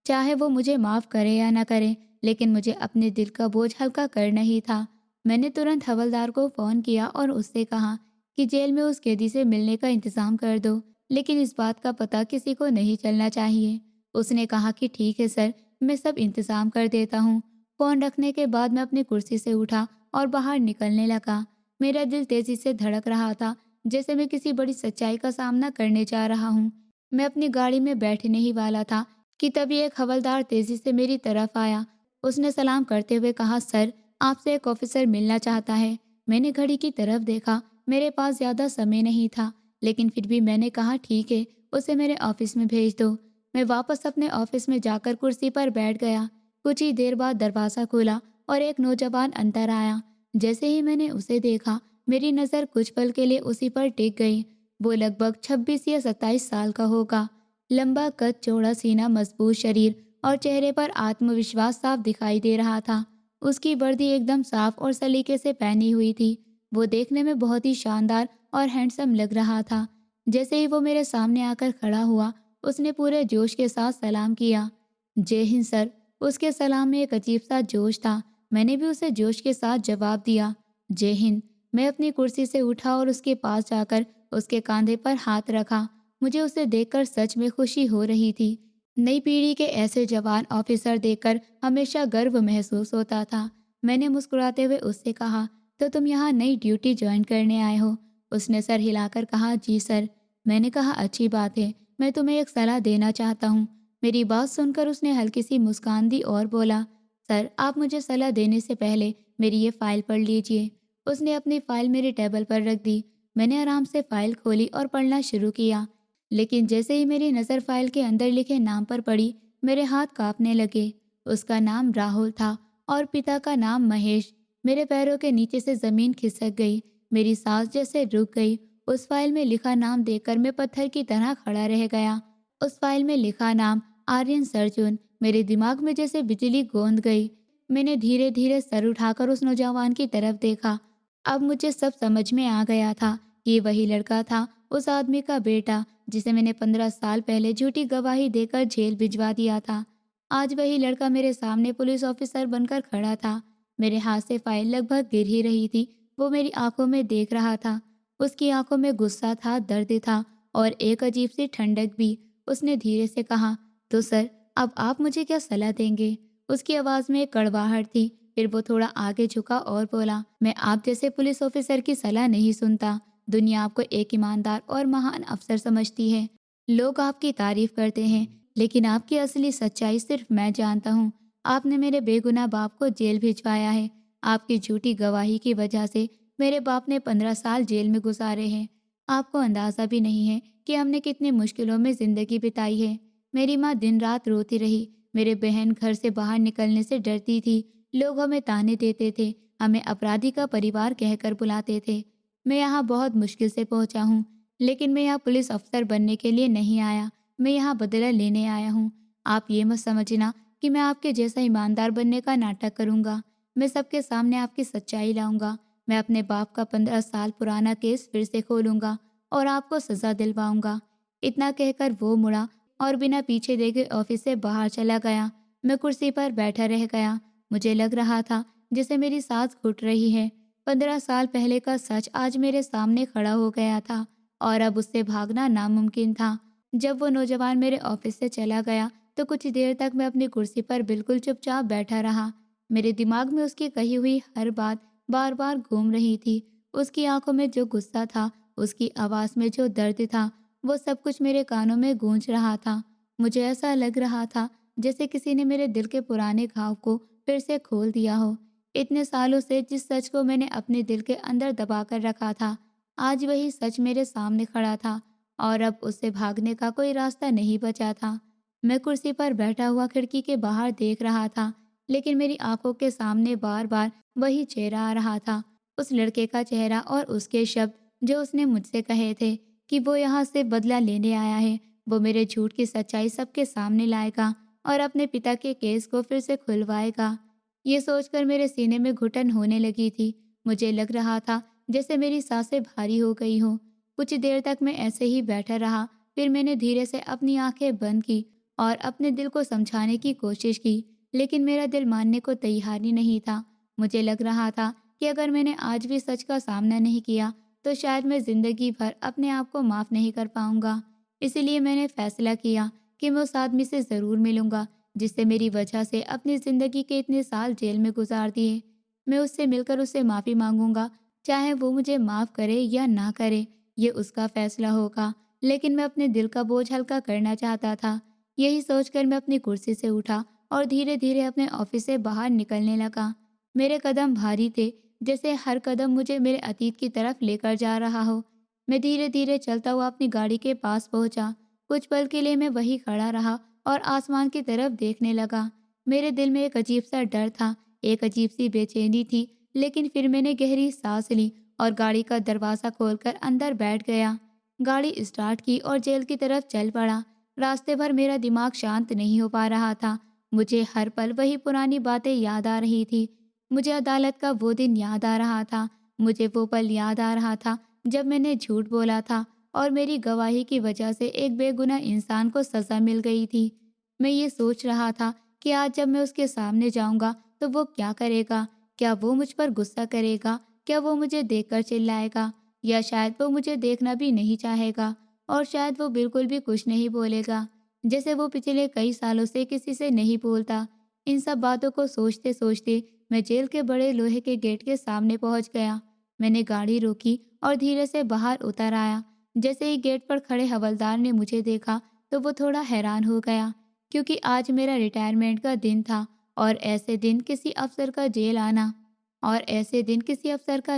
चाहे वो मुझे माफ़ करे या ना करे, लेकिन मुझे अपने दिल का बोझ हल्का करना ही था। मैंने तुरंत हवलदार को फ़ोन किया और उससे कहा कि जेल में उस कैदी से मिलने का इंतज़ाम कर दो, लेकिन इस बात का पता किसी को नहीं चलना चाहिए। उसने कहा कि ठीक है सर, मैं सब इंतज़ाम कर देता हूँ। फ़ोन रखने के बाद मैं अपनी कुर्सी से उठा और बाहर निकलने लगा। मेरा दिल तेज़ी से धड़क रहा था, जैसे मैं किसी बड़ी सच्चाई का सामना करने जा रहा हूँ। मैं अपनी गाड़ी में बैठने ही वाला था कि तभी एक हवलदार तेजी से मेरी तरफ आया। उसने सलाम करते हुए कहा, सर, आपसे एक ऑफिसर मिलना चाहता है। मैंने घड़ी की तरफ देखा। मेरे पास ज़्यादा समय नहीं था, लेकिन फिर भी मैंने कहा ठीक है, उसे मेरे ऑफिस में भेज दो। मैं वापस अपने ऑफिस में जाकर कुर्सी पर बैठ गया। कुछ ही देर बाद दरवाज़ा खुला और एक नौजवान अंदर आया। जैसे ही मैंने उसे देखा, मेरी नज़र कुछ पल के लिए उसी पर टिक गई। वो लगभग 26 या 27 साल का होगा। लंबा कद, चौड़ा सीना, मजबूत शरीर और चेहरे पर आत्मविश्वास साफ दिखाई दे रहा था। उसकी वर्दी एकदम साफ और सलीके से पहनी हुई थी। वो देखने में बहुत ही शानदार और हैंडसम लग रहा था। जैसे ही वो मेरे सामने आकर खड़ा हुआ, उसने पूरे जोश के साथ सलाम किया। जय हिंद सर। उसके सलाम में एक अजीब सा जोश था। मैंने भी उसे जोश के साथ जवाब दिया, जय हिंद। मैं अपनी कुर्सी से उठा और उसके पास जाकर उसके कंधे पर हाथ रखा। मुझे उसे देखकर सच में खुशी हो रही थी। नई पीढ़ी के ऐसे जवान ऑफिसर देखकर हमेशा गर्व महसूस होता था। मैंने मुस्कुराते हुए उससे कहा, तो तुम यहाँ नई ड्यूटी ज्वाइन करने आए हो? उसने सर हिलाकर कहा, जी सर। मैंने कहा, अच्छी बात है, मैं तुम्हें एक सलाह देना चाहता हूँ। मेरी बात सुनकर उसने हल्की सी मुस्कान दी और बोला, सर, आप मुझे सलाह देने से पहले मेरी ये फाइल पढ़ लीजिए। उसने अपनी फाइल मेरे टेबल पर रख दी। मैंने आराम से फाइल खोली और पढ़ना शुरू किया। लेकिन जैसे ही मेरी नज़र फाइल के अंदर लिखे नाम पर पड़ी, मेरे हाथ कांपने लगे। उसका नाम राहुल था और पिता का नाम महेश। मेरे पैरों के नीचे से ज़मीन खिसक गई। मेरी सांस जैसे रुक गई। उस फाइल में लिखा नाम देखकर मैं पत्थर की तरह खड़ा रह गया। उस फाइल में लिखा नाम, आर्यन सरजून, मेरे दिमाग में जैसे बिजली गूंज गई। मैंने धीरे धीरे सर उठाकर उस नौजवान की तरफ देखा। अब मुझे सब समझ में आ गया था कि वही लड़का था, उस आदमी का बेटा जिसे मैंने 15 साल पहले झूठी गवाही देकर जेल भिजवा दिया था। आज वही लड़का मेरे सामने पुलिस ऑफिसर बनकर खड़ा था। मेरे हाथ से फाइल लगभग गिर ही रही थी। वो मेरी आंखों में देख रहा था। उसकी आंखों में गुस्सा था, दर्द था और एक अजीब सी ठंडक भी। उसने धीरे से कहा, तो सर, अब आप मुझे क्या सलाह देंगे? उसकी आवाज़ में एक कड़वाहट थी। फिर वो थोड़ा आगे झुका और बोला, मैं आप जैसे पुलिस ऑफिसर की सलाह नहीं सुनता। दुनिया आपको एक ईमानदार और महान अफसर समझती है। लोग आपकी तारीफ करते हैं, लेकिन आपकी असली सच्चाई सिर्फ मैं जानता हूँ। आपने मेरे बेगुनाह बाप को जेल भिजवाया है। आपकी झूठी गवाही की वजह से मेरे बाप ने 15 साल जेल में गुजारे हैं। आपको अंदाज़ा भी नहीं है कि हमने कितनी मुश्किलों में ज़िंदगी बिताई है। मेरी माँ दिन रात रोती रही। मेरे बहन घर से बाहर निकलने से डरती थी। लोग हमें ताने देते थे, हमें अपराधी का परिवार कहकर बुलाते थे। मैं यहाँ बहुत मुश्किल से पहुँचा हूँ, लेकिन मैं यहाँ पुलिस अफसर बनने के लिए नहीं आया। मैं यहाँ बदला लेने आया हूँ। आप ये मत समझना कि मैं आपके जैसा ईमानदार बनने का नाटक करूँगा। मैं सबके सामने आपकी सच्चाई लाऊंगा। मैं अपने बाप का 15 साल पुराना केस फिर से खोलूँगा और आपको सज़ा दिलवाऊंगा। इतना कहकर वो मुड़ा और बिना पीछे देखे ऑफिस से बाहर चला गया। मैं कुर्सी पर बैठा रह गया। मुझे लग रहा था जैसे मेरी सांस घुट रही है, 15 साल पहले का सच आज मेरे सामने खड़ा हो गया था और अब उससे भागना नामुमकिन था। जब वो नौजवान मेरे ऑफिस से चला गया तो कुछ देर तक मैं अपनी कुर्सी पर बिल्कुल चुपचाप बैठा रहा। मेरे दिमाग में उसकी कही हुई हर बात बार बार घूम रही थी। उसकी आंखों में जो गुस्सा था, उसकी आवाज़ में जो दर्द था, वो सब कुछ मेरे कानों में गूंज रहा था। मुझे ऐसा लग रहा था जैसे किसी ने मेरे दिल के पुराने घाव को फिर से खोल दिया हो। इतने सालों से जिस सच को मैंने अपने दिल के अंदर दबा कर रखा था, आज वही सच मेरे सामने खड़ा था और अब उससे भागने का कोई रास्ता नहीं बचा था। मैं कुर्सी पर बैठा हुआ खिड़की के बाहर देख रहा था, लेकिन मेरी आंखों के सामने बार बार वही चेहरा आ रहा था। उस लड़के का चेहरा और उसके शब्द जो उसने मुझसे कहे थे कि वो यहाँ से बदला लेने आया है, वो मेरे झूठ की सच्चाई सबके सामने लाएगा और अपने पिता के केस को फिर से खुलवाएगा। ये सोचकर मेरे सीने में घुटन होने लगी थी। मुझे लग रहा था जैसे मेरी सांसें भारी हो गई हों। कुछ देर तक मैं ऐसे ही बैठा रहा, फिर मैंने धीरे से अपनी आंखें बंद की और अपने दिल को समझाने की कोशिश की, लेकिन मेरा दिल मानने को तैयार ही नहीं था। मुझे लग रहा था कि अगर मैंने आज भी सच का सामना नहीं किया तो शायद मैं जिंदगी भर अपने आप को माफ़ नहीं कर पाऊंगा। इसीलिए मैंने फैसला किया कि मैं उस आदमी से ज़रूर मिलूंगा जिससे मेरी वजह से अपनी ज़िंदगी के इतने साल जेल में गुजार दिए। मैं उससे मिलकर उससे माफ़ी मांगूंगा, चाहे वो मुझे माफ़ करे या ना करे, ये उसका फैसला होगा। लेकिन मैं अपने दिल का बोझ हल्का करना चाहता था। यही सोचकर मैं अपनी कुर्सी से उठा और धीरे धीरे अपने ऑफिस से बाहर निकलने लगा। मेरे कदम भारी थे, जैसे हर कदम मुझे मेरे अतीत की तरफ लेकर जा रहा हो। मैं धीरे धीरे चलता हुआ अपनी गाड़ी के पास पहुंचा। कुछ पल के लिए मैं वहीं खड़ा रहा और आसमान की तरफ देखने लगा। मेरे दिल में एक अजीब सा डर था, एक अजीब सी बेचैनी थी, लेकिन फिर मैंने गहरी सांस ली और गाड़ी का दरवाज़ा खोलकर अंदर बैठ गया। गाड़ी स्टार्ट की और जेल की तरफ चल पड़ा। रास्ते भर मेरा दिमाग शांत नहीं हो पा रहा था। मुझे हर पल वही पुरानी बातें याद आ रही थी। मुझे अदालत का वो दिन याद आ रहा था। मुझे वो पल याद आ रहा था जब मैंने झूठ बोला था और मेरी गवाही की वजह से एक बेगुनाह इंसान को सज़ा मिल गई थी। मैं ये सोच रहा था कि आज जब मैं उसके सामने जाऊंगा तो वो क्या करेगा? क्या वो मुझ पर गुस्सा करेगा? क्या वो मुझे देखकर चिल्लाएगा? या शायद वो मुझे देखना भी नहीं चाहेगा और शायद वो बिल्कुल भी कुछ नहीं बोलेगा, जैसे वो पिछले कई सालों से किसी से नहीं बोलता। इन सब बातों को सोचते सोचते मैं जेल के बड़े लोहे के गेट के सामने पहुंच गया। मैंने गाड़ी रोकी और धीरे से बाहर उतर आया। जैसे ही गेट पर खड़े हवलदार ने मुझे देखा तो वो थोड़ा हैरान हो गया, क्योंकि आज मेरा रिटायरमेंट का दिन था और ऐसे दिन किसी अफसर का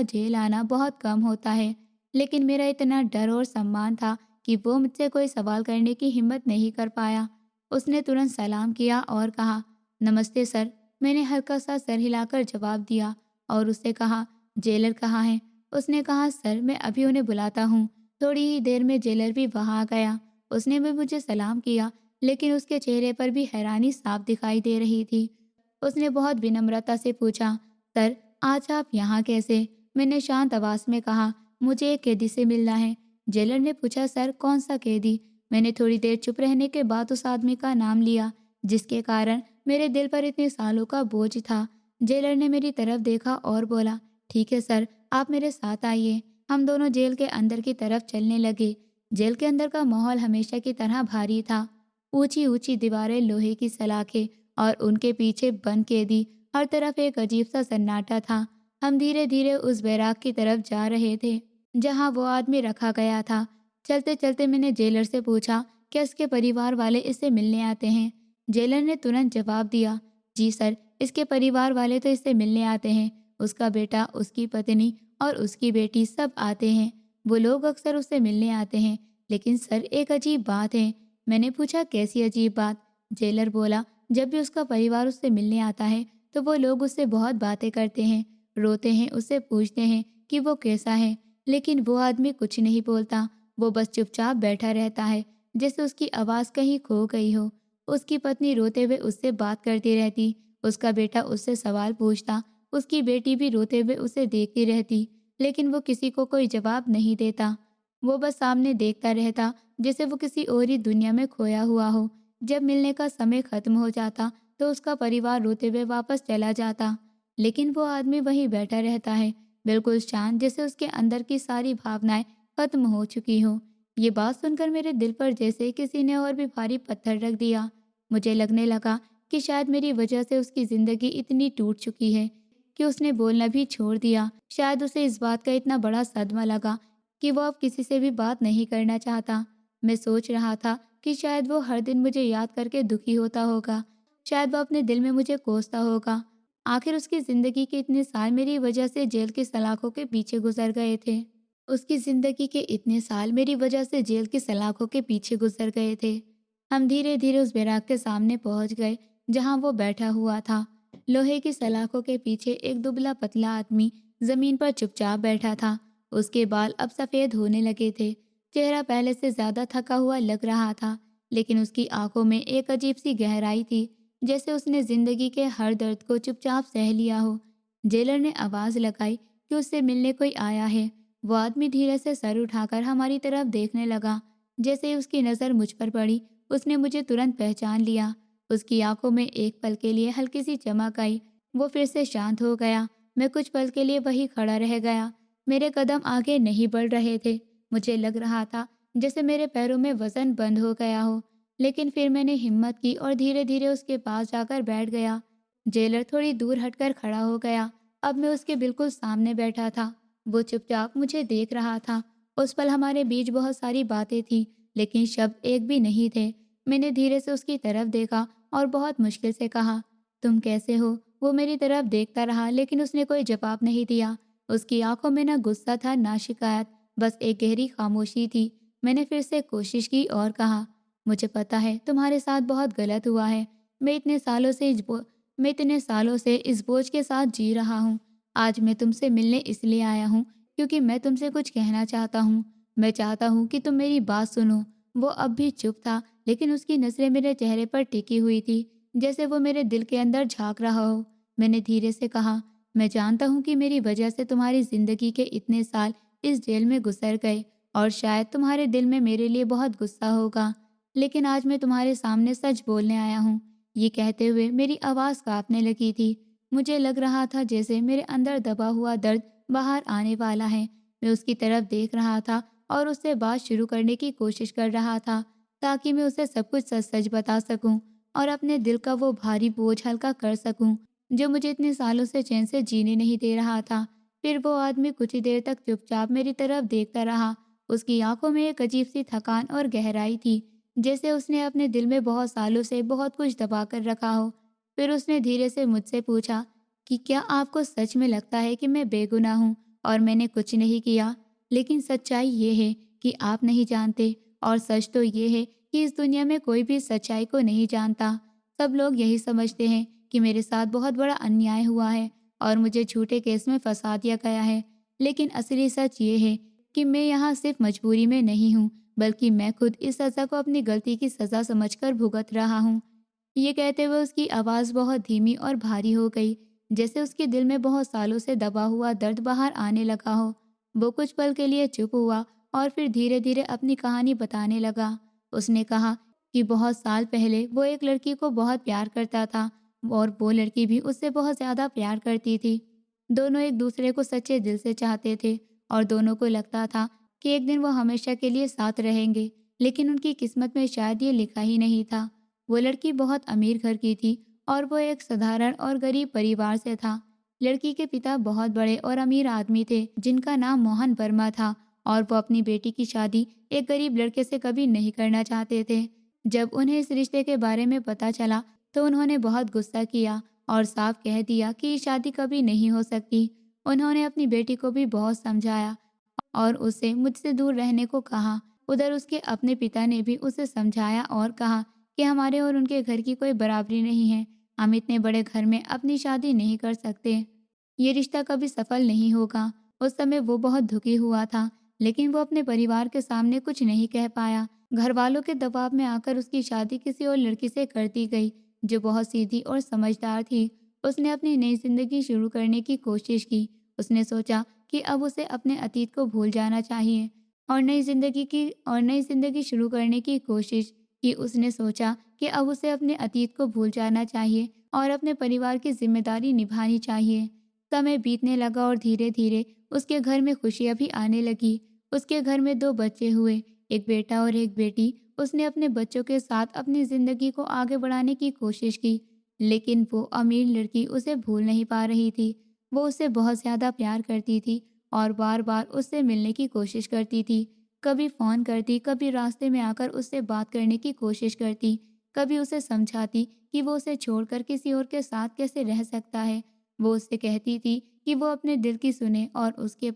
जेल आना बहुत कम होता है। लेकिन मेरा इतना डर और सम्मान था कि वो मुझसे कोई सवाल करने की हिम्मत नहीं कर पाया। उसने तुरंत सलाम किया और कहा, नमस्ते सर। मैंने हल्का सा सर हिलाकर जवाब दिया और उससे कहा, जेलर कहाँ है? उसने कहा, सर मैं अभी उन्हें बुलाता हूँ। थोड़ी ही देर में जेलर भी वहाँ आ गया। उसने भी मुझे सलाम किया, लेकिन उसके चेहरे पर भी हैरानी साफ दिखाई दे रही थी। उसने बहुत विनम्रता से पूछा, सर आज आप यहाँ कैसे? मैंने शांत आवाज़ में कहा, मुझे एक कैदी से मिलना है। जेलर ने पूछा, सर कौन सा कैदी? मैंने थोड़ी देर चुप रहने के बाद उस आदमी का नाम लिया जिसके कारण मेरे दिल पर इतने सालों का बोझ था। जेलर ने मेरी तरफ देखा और बोला, ठीक है सर, आप मेरे साथ आइए। हम दोनों जेल के अंदर की तरफ चलने लगे। जेल के अंदर का माहौल हमेशा की तरह भारी था। ऊंची ऊंची दीवारें, लोहे की सलाखें और उनके पीछे बंद कैदी, हर तरफ एक अजीब सा सन्नाटा था। हम धीरे धीरे उस बैराक की तरफ जा रहे थे जहाँ वो आदमी रखा गया था। चलते चलते मैंने जेलर से पूछा, क्या इसके परिवार वाले इससे मिलने आते हैं? जेलर ने तुरंत जवाब दिया, जी सर, इसके परिवार वाले तो इससे मिलने आते हैं। उसका बेटा, उसकी पत्नी और उसकी बेटी सब आते हैं। वो लोग अक्सर उससे मिलने आते हैं। लेकिन सर एक अजीब बात है। मैंने पूछा, कैसी अजीब बात? जेलर बोला, जब भी उसका परिवार उससे मिलने आता है तो वो लोग उससे बहुत बातें करते हैं, रोते हैं, उससे पूछते हैं कि वो कैसा है, लेकिन वो आदमी कुछ नहीं बोलता। वो बस चुपचाप बैठा रहता है, जैसे उसकी आवाज़ कहीं खो गई हो। उसकी पत्नी रोते हुए उससे बात करती रहती, उसका बेटा उससे सवाल पूछता, उसकी बेटी भी रोते हुए उसे देखती रहती, लेकिन वो किसी को कोई जवाब नहीं देता। वो बस सामने देखता रहता, जैसे वो किसी और ही दुनिया में खोया हुआ हो। जब मिलने का समय खत्म हो जाता तो उसका परिवार रोते हुए वापस चला जाता, लेकिन वो आदमी वहीं बैठा रहता है, बिल्कुल शांत, जैसे उसके अंदर की सारी भावनाएं खत्म हो चुकी हो। ये बात सुनकर मेरे दिल पर जैसे किसी ने और भी भारी पत्थर रख दिया। मुझे लगने लगा कि शायद मेरी वजह से उसकी जिंदगी इतनी टूट चुकी है कि उसने बोलना भी छोड़ दिया। शायद उसे इस बात का इतना बड़ा सदमा लगा कि वो अब किसी से भी बात नहीं करना चाहता। मैं सोच रहा था कि शायद वो हर दिन मुझे याद करके दुखी होता होगा। शायद वो अपने दिल में मुझे कोसता होगा। आखिर उसकी जिंदगी के इतने साल मेरी वजह से जेल की सलाखों के पीछे गुजर गए थे। उसकी जिंदगी के इतने साल मेरी वजह से जेल की सलाखों के पीछे गुजर गए थे। हम धीरे धीरे उस बैराक के सामने पहुंच गए जहां वो बैठा हुआ था। लोहे की सलाखों के पीछे एक दुबला पतला आदमी जमीन पर चुपचाप बैठा था। उसके बाल अब सफेद होने लगे थे। चेहरा पहले से ज्यादा थका हुआ लग रहा था, लेकिन उसकी आंखों में एक अजीब सी गहराई थी, जैसे उसने जिंदगी के हर दर्द को चुपचाप सह लिया हो। जेलर ने आवाज लगाई कि उससे मिलने कोई आया है। वो आदमी धीरे से सर उठाकर हमारी तरफ देखने लगा। जैसे ही उसकी नज़र मुझ पर पड़ी, उसने मुझे तुरंत पहचान लिया। उसकी आंखों में एक पल के लिए हल्की सी चमक आई। वो फिर से शांत हो गया। मैं कुछ पल के लिए वहीं खड़ा रह गया। मेरे कदम आगे नहीं बढ़ रहे थे। मुझे लग रहा था जैसे मेरे पैरों में वजन बंद हो गया हो। लेकिन फिर मैंने हिम्मत की और धीरे धीरे उसके पास जाकर बैठ गया। जेलर थोड़ी दूर हटकर खड़ा हो गया। अब मैं उसके बिल्कुल सामने बैठा था। वो चुपचाप मुझे देख रहा था। उस पल हमारे बीच बहुत सारी बातें थी, लेकिन शब्द एक भी नहीं थे। मैंने धीरे से उसकी तरफ देखा और बहुत मुश्किल से कहा, तुम कैसे हो? वो मेरी तरफ देखता रहा, लेकिन उसने कोई जवाब नहीं दिया। उसकी आंखों में ना गुस्सा था ना शिकायत, बस एक गहरी खामोशी थी। मैंने फिर से कोशिश की और कहा, मुझे पता है तुम्हारे साथ बहुत गलत हुआ है। मैं इतने सालों से इस बो मैं इतने सालों से इस बोझ के साथ जी रहा हूँ। आज मैं तुमसे मिलने इसलिए आया हूँ क्योंकि मैं तुमसे कुछ कहना चाहता हूँ। मैं चाहता हूँ कि तुम मेरी बात सुनो। वो अब भी चुप था, लेकिन उसकी नजरें मेरे चेहरे पर टिकी हुई थी, जैसे वो मेरे दिल के अंदर झांक रहा हो। मैंने धीरे से कहा, मैं जानता हूँ कि मेरी वजह से तुम्हारी जिंदगी के इतने साल इस जेल में गुजर गए और शायद तुम्हारे दिल में मेरे लिए बहुत गुस्सा होगा, लेकिन आज मैं तुम्हारे सामने सच बोलने आया हूँ। ये कहते हुए मेरी आवाज़ कांपने लगी थी। मुझे लग रहा था जैसे मेरे अंदर दबा हुआ दर्द बाहर आने वाला है। मैं उसकी तरफ देख रहा था और उससे बात शुरू करने की कोशिश कर रहा था, ताकि मैं उसे सब कुछ सच सच बता सकूं और अपने दिल का वो भारी बोझ हल्का कर सकूं, जो मुझे इतने सालों से चैन से जीने नहीं दे रहा था। फिर वो आदमी कुछ ही देर तक चुपचाप मेरी तरफ देखता रहा। उसकी आंखों में एक अजीब सी थकान और गहराई थी, जैसे उसने अपने दिल में बहुत सालों से बहुत कुछ दबा कर रखा हो। फिर उसने धीरे से मुझसे पूछा कि क्या आपको सच में लगता है कि मैं बेगुनाह हूँ और मैंने कुछ नहीं किया? लेकिन सच्चाई ये है कि आप नहीं जानते, और सच तो ये है कि इस दुनिया में कोई भी सच्चाई को नहीं जानता। सब लोग यही समझते हैं कि मेरे साथ बहुत बड़ा अन्याय हुआ है और मुझे झूठे केस में फंसा दिया गया है। लेकिन असली सच ये है कि मैं यहाँ सिर्फ मजबूरी में नहीं हूँ, बल्कि मैं खुद इस सज़ा को अपनी गलती की सज़ा समझकर भुगत रहा हूँ। ये कहते हुए उसकी आवाज़ बहुत धीमी और भारी हो गई, जैसे उसके दिल में बहुत सालों से दबा हुआ दर्द बाहर आने लगा हो। वो कुछ पल के लिए चुप हुआ और फिर धीरे धीरे अपनी कहानी बताने लगा। उसने कहा कि बहुत साल पहले वो एक लड़की को बहुत प्यार करता था और वो लड़की भी उससे बहुत ज़्यादा प्यार करती थी। दोनों एक दूसरे को सच्चे दिल से चाहते थे और दोनों को लगता था कि एक दिन वो हमेशा के लिए साथ रहेंगे, लेकिन उनकी किस्मत में शायद ये लिखा ही नहीं था। वो लड़की बहुत अमीर घर की थी और वो एक साधारण और गरीब परिवार से था। लड़की के पिता बहुत बड़े और अमीर आदमी थे, जिनका नाम मोहन वर्मा था, और वो अपनी बेटी की शादी एक गरीब लड़के से कभी नहीं करना चाहते थे। जब उन्हें इस रिश्ते के बारे में पता चला तो उन्होंने बहुत गुस्सा किया और साफ कह दिया कि ये शादी कभी नहीं हो सकती। उन्होंने अपनी बेटी को भी बहुत समझाया और उसे मुझसे दूर रहने को कहा। उधर उसके अपने पिता ने भी उसे समझाया और कहा कि हमारे और उनके घर की कोई बराबरी नहीं है। हम इतने बड़े घर में अपनी शादी नहीं कर सकते। ये रिश्ता कभी सफल नहीं होगा। उस समय वो बहुत दुखी हुआ था, लेकिन वो अपने परिवार के सामने कुछ नहीं कह पाया। घर वालों के दबाव में आकर उसकी शादी किसी और लड़की से कर दी गई, जो बहुत सीधी और समझदार थी। उसने अपनी नई जिंदगी शुरू करने की कोशिश की। उसने सोचा कि अब उसे अपने अतीत को भूल जाना चाहिए और नई जिंदगी शुरू करने की कोशिश की। उसने सोचा कि अब उसे अपने अतीत को भूल जाना चाहिए और अपने परिवार की जिम्मेदारी निभानी चाहिए। समय बीतने लगा और धीरे धीरे उसके घर में खुशियां भी आने लगी। उसके घर में 2 बच्चे हुए, एक बेटा और एक बेटी। उसने अपने बच्चों के साथ अपनी जिंदगी को आगे बढ़ाने की कोशिश की, लेकिन वो अमीर लड़की उसे भूल नहीं पा रही थी। वो उससे बहुत ज्यादा प्यार करती थी और बार बार उससे मिलने की कोशिश करती थी। कभी फोन करती, कभी रास्ते में आकर उससे बात करने की कोशिश करती, कभी उसे समझाती कि वो उसे छोड़कर किसी और के साथ कैसे रह सकता है। वो उससे कहती थी कि वो अपने दिल की सुने और उसके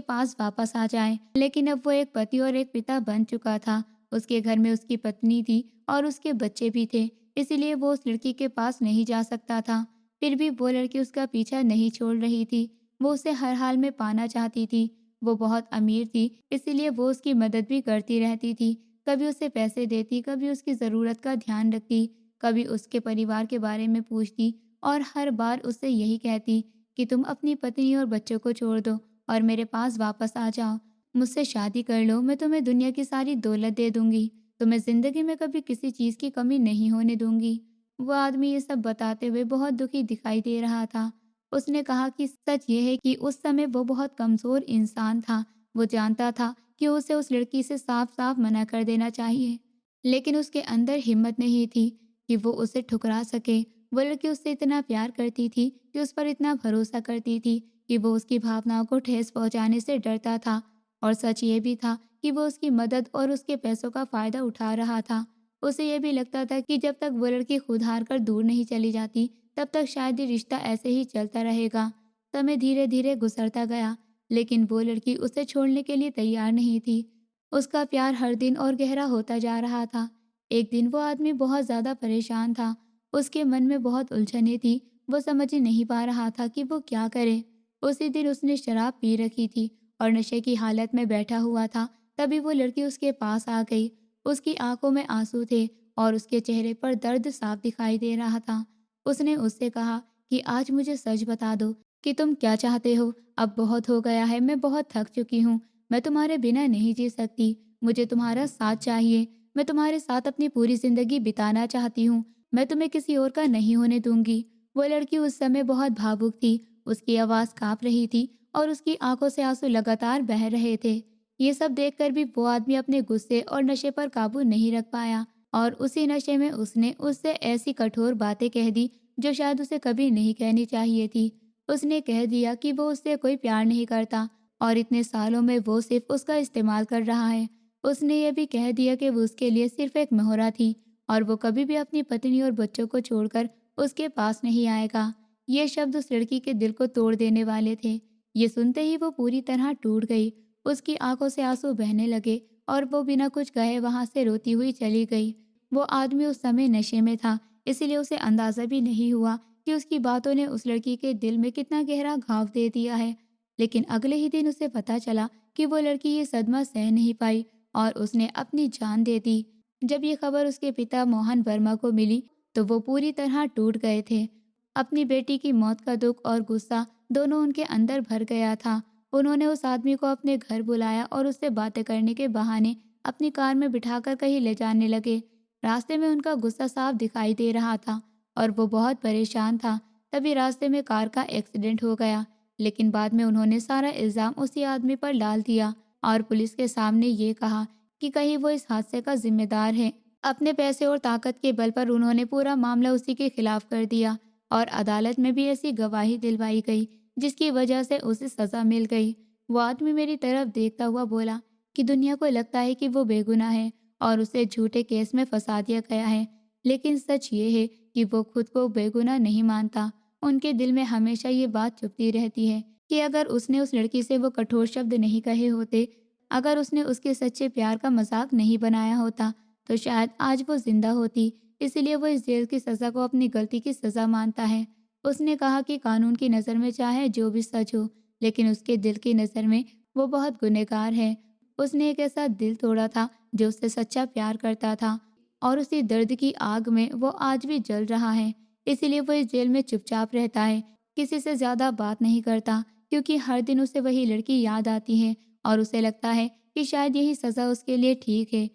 पास वापस आ जाए। लेकिन अब वो एक पति और एक पिता बन चुका था। उसके घर में उसकी पत्नी थी और उसके बच्चे भी थे, इसीलिए वो उस लड़की के पास नहीं जा सकता था। फिर भी वो लड़की उसका पीछा नहीं छोड़ रही थी। वो उसे हर हाल में पाना चाहती थी। वो बहुत अमीर थी, इसीलिए वो उसकी मदद भी करती रहती थी। कभी उसे पैसे देती, कभी उसकी ज़रूरत का ध्यान रखती, कभी उसके परिवार के बारे में पूछती और हर बार उससे यही कहती कि तुम अपनी पत्नी और बच्चों को छोड़ दो और मेरे पास वापस आ जाओ। मुझसे शादी कर लो, मैं तुम्हें दुनिया की सारी दौलत दे दूंगी। तुम्हें ज़िंदगी में कभी किसी चीज़ की कमी नहीं होने दूंगी। वो आदमी ये सब बताते हुए बहुत दुखी दिखाई दे रहा था। उसने कहा कि सच ये है कि उस समय वो बहुत कमज़ोर इंसान था। वो जानता था कि उसे उस लड़की से साफ साफ मना कर देना चाहिए, लेकिन उसके अंदर हिम्मत नहीं थी कि वो उसे ठुकरा सके। वो लड़की उससे इतना प्यार करती थी कि उस पर इतना भरोसा करती थी कि वो उसकी भावनाओं को ठेस पहुंचाने से डरता था। और सच ये भी था कि वो उसकी मदद और उसके पैसों का फ़ायदा उठा रहा था। उसे ये भी लगता था कि जब तक वो लड़की खुद हार कर दूर नहीं चली जाती, तब तक शायद ये रिश्ता ऐसे ही चलता रहेगा। समय धीरे धीरे गुजरता गया, लेकिन वो लड़की उसे छोड़ने के लिए तैयार नहीं थी। उसका प्यार हर दिन और गहरा होता जा रहा था। एक दिन वो आदमी बहुत ज़्यादा परेशान था। उसके मन में बहुत उलझनें थी। वो समझ ही नहीं पा रहा था कि वो क्या करे। उसी दिन उसने शराब पी रखी थी और नशे की हालत में बैठा हुआ था। तभी वो लड़की उसके पास आ गई। उसकी आंखों में आंसू थे और उसके चेहरे पर दर्द साफ दिखाई दे रहा था। उसने उससे कहा कि आज मुझे सच बता दो कि तुम क्या चाहते हो। अब बहुत हो गया है, मैं बहुत थक चुकी हूँ। मैं तुम्हारे बिना नहीं जी सकती। मुझे तुम्हारा साथ चाहिए। मैं तुम्हारे साथ अपनी पूरी जिंदगी बिताना चाहती हूँ। मैं तुम्हें किसी और का नहीं होने दूंगी। वो लड़की उस समय बहुत भावुक थी। उसकी आवाज़ कांप रही थी और उसकी आंखों से आंसू लगातार बह रहे थे। ये सब देखकर भी वो आदमी अपने गुस्से और नशे पर काबू नहीं रख पाया और उसी नशे में उसने उससे ऐसी कठोर बातें कह दी जो शायद उसे कभी नहीं कहनी चाहिए थी। उसने कह दिया कि वो उससे कोई प्यार नहीं करता और इतने सालों में वो सिर्फ उसका इस्तेमाल कर रहा है। उसने ये भी कह दिया कि वो उसके लिए सिर्फ एक मोहरा थी और वो कभी भी अपनी पत्नी और बच्चों को छोड़कर उसके पास नहीं आएगा। ये शब्द उस लड़की के दिल को तोड़ देने वाले थे। ये सुनते ही वो पूरी तरह टूट गई। उसकी आंखों से आंसू बहने लगे और वो बिना कुछ कहे वहां से रोती हुई चली गई। वो आदमी उस समय नशे में था, इसीलिए उसे अंदाजा भी नहीं हुआ कि उसकी बातों ने उस लड़की के दिल में कितना गहरा घाव दे दिया है। लेकिन अगले ही दिन उसे पता चला कि वो लड़की ये सदमा सह नहीं पाई और उसने अपनी जान दे दी। जब ये खबर उसके पिता मोहन वर्मा को मिली तो वो पूरी तरह टूट गए थे। अपनी बेटी की मौत का दुख और गुस्सा दोनों उनके अंदर भर गया था। उन्होंने उस आदमी को अपने घर बुलाया और उससे बातें करने के बहाने अपनी कार में बिठाकर कहीं ले जाने लगे। रास्ते में उनका गुस्सा साफ दिखाई दे रहा था और वो बहुत परेशान था। तभी रास्ते में कार का एक्सीडेंट हो गया, लेकिन बाद में उन्होंने सारा इल्ज़ाम उसी आदमी पर डाल दिया और पुलिस के सामने ये कहा कि कहीं वो इस हादसे का जिम्मेदार है। अपने पैसे और ताकत के बल पर उन्होंने पूरा मामला उसी के खिलाफ कर दिया और अदालत में भी ऐसी गवाही दिलवाई गई जिसकी वजह से उसे सजा मिल गई। वो आदमी मेरी तरफ देखता हुआ बोला कि दुनिया को लगता है कि वो बेगुनाह है और उसे झूठे केस में फंसा दिया गया है, लेकिन सच ये है कि वो खुद को बेगुनाह नहीं मानता। उनके दिल में हमेशा ये बात चुभती रहती है कि अगर उसने उस लड़की से वो कठोर शब्द नहीं कहे होते, अगर उसने उसके सच्चे प्यार का मजाक नहीं बनाया होता, तो शायद आज वो जिंदा होती। इसलिए वो इस जेल की सज़ा को अपनी गलती की सज़ा मानता है। उसने कहा कि कानून की नज़र में चाहे जो भी सच हो, लेकिन उसके दिल की नज़र में वो बहुत गुनहगार है। उसने एक ऐसा दिल तोड़ा था जो उससे सच्चा प्यार करता था और उसी दर्द की आग में वो आज भी जल रहा है। इसीलिए वो इस जेल में चुपचाप रहता है, किसी से ज़्यादा बात नहीं करता, क्योंकि हर दिन उसे वही लड़की याद आती है और उसे लगता है कि शायद यही सज़ा उसके लिए ठीक है।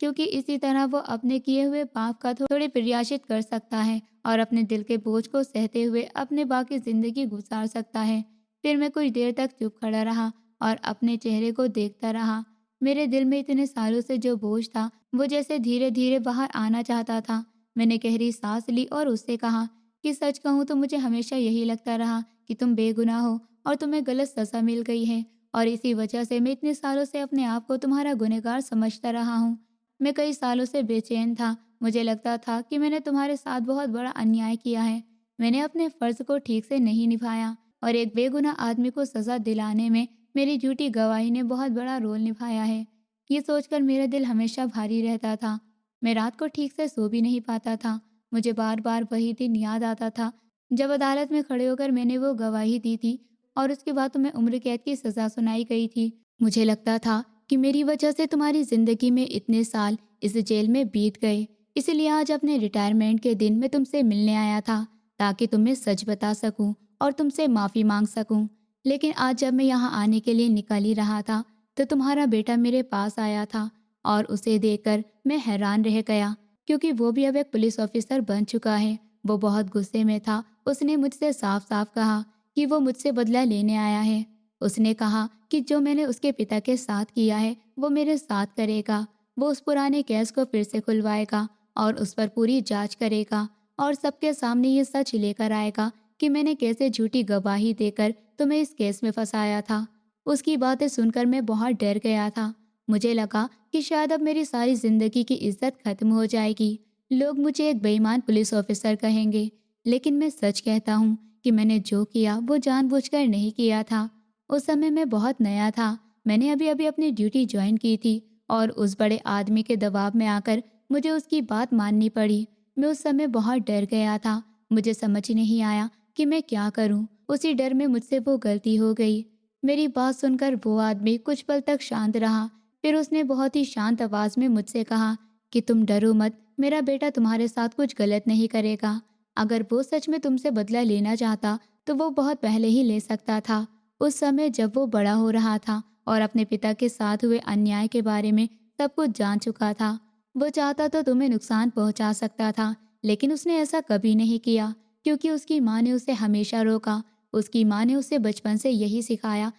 क्योंकि इसी तरह वो अपने किए हुए पाप का थोड़े प्रयाश्चित कर सकता है और अपने दिल के बोझ को सहते हुए अपने बाकी जिंदगी गुजार सकता है। फिर मैं कुछ देर तक चुप खड़ा रहा और अपने चेहरे को देखता रहा। मेरे दिल में इतने सालों से जो बोझ था वो जैसे धीरे धीरे बाहर आना चाहता था। मैंने गहरी सांस ली और उससे कहा कि सच कहूँ तो मुझे हमेशा यही लगता रहा कि तुम बेगुनाह हो और तुम्हें गलत सजा मिल गई है, और इसी वजह से मैं इतने सालों से अपने आप को तुम्हारा गुनहगार समझता रहा हूँ। मैं कई सालों से बेचैन था। मुझे लगता था कि मैंने तुम्हारे साथ बहुत बड़ा अन्याय किया है। मैंने अपने फर्ज को ठीक से नहीं निभाया और एक बेगुनाह आदमी को सजा दिलाने में मेरी झूठी गवाही ने बहुत बड़ा रोल निभाया है। ये सोचकर मेरा दिल हमेशा भारी रहता था। मैं रात को ठीक से सो भी नहीं पाता था। मुझे बार बार वही दिन याद आता था जब अदालत में खड़े होकर मैंने वो गवाही दी थी और उसके बाद तुम्हें उम्र कैद की सजा सुनाई गई थी। मुझे लगता था कि मेरी वजह से तुम्हारी जिंदगी में इतने साल इस जेल में बीत गए। इसलिए आज अपने रिटायरमेंट के दिन मैं तुमसे मिलने आया था ताकि तुम्हें सच बता सकूं और तुमसे माफ़ी मांग सकूं। लेकिन आज जब मैं यहाँ आने के लिए निकल ही रहा था तो तुम्हारा बेटा मेरे पास आया था और उसे देखकर मैं हैरान रह गया, क्योंकि वो भी अब एक पुलिस ऑफिसर बन चुका है। वो बहुत गुस्से में था। उसने मुझसे साफ साफ कहा कि वो मुझसे बदला लेने आया है। उसने कहा कि जो मैंने उसके पिता के साथ किया है वो मेरे साथ करेगा। वो उस पुराने केस को फिर से खुलवाएगा और उस पर पूरी जांच करेगा और सबके सामने ये सच लेकर आएगा कि मैंने कैसे झूठी गवाही देकर तुम्हें इस केस में फंसाया था। उसकी बातें सुनकर मैं बहुत डर गया था। मुझे लगा कि शायद अब मेरी सारी जिंदगी की इज्जत खत्म हो जाएगी। लोग मुझे एक बेईमान पुलिस ऑफिसर कहेंगे। लेकिन मैं सच कहता हूँ कि मैंने जो किया वो जानबूझकर नहीं किया था। उस समय मैं बहुत नया था। मैंने अभी अभी अपनी ड्यूटी ज्वाइन की थी और उस बड़े आदमी के दबाव में आकर मुझे उसकी बात माननी पड़ी। मैं उस समय बहुत डर गया था। मुझे समझ नहीं आया कि मैं क्या करूं। उसी डर में मुझसे वो गलती हो गई। मेरी बात सुनकर वो आदमी कुछ पल तक शांत रहा। फिर उसने बहुत ही शांत आवाज में मुझसे कहा कि तुम डरो मत, मेरा बेटा तुम्हारे साथ कुछ गलत नहीं करेगा। अगर वो सच में तुमसे बदला लेना चाहता तो वो बहुत पहले ही ले सकता था। उस समय जब वो बड़ा हो रहा था और अपने पिता के साथ हुए अन्याय के बारे में सब कुछ जान चुका था। वो चाहता तो तुम्हें नुकसान पहुंचा सकता था, लेकिन उसने ऐसा कभी नहीं किया, क्योंकि उसकी माँ ने उसे हमेशा रोका। उसकी माँ ने उसे बचपन से यही सिखाया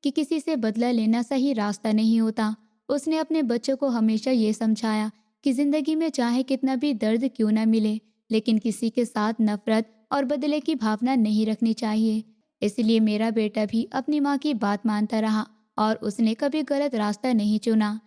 कि किसी से बदला लेना सही रास्ता नहीं होता। उसने अपने बच्चों को हमेशा ये समझाया कि जिंदगी में चाहे कितना भी दर्द क्यों न मिले, लेकिन किसी के साथ नफरत और बदले की भावना नहीं रखनी चाहिए। इसलिए मेरा बेटा भी अपनी माँ की बात मानता रहा और उसने कभी गलत रास्ता नहीं चुना।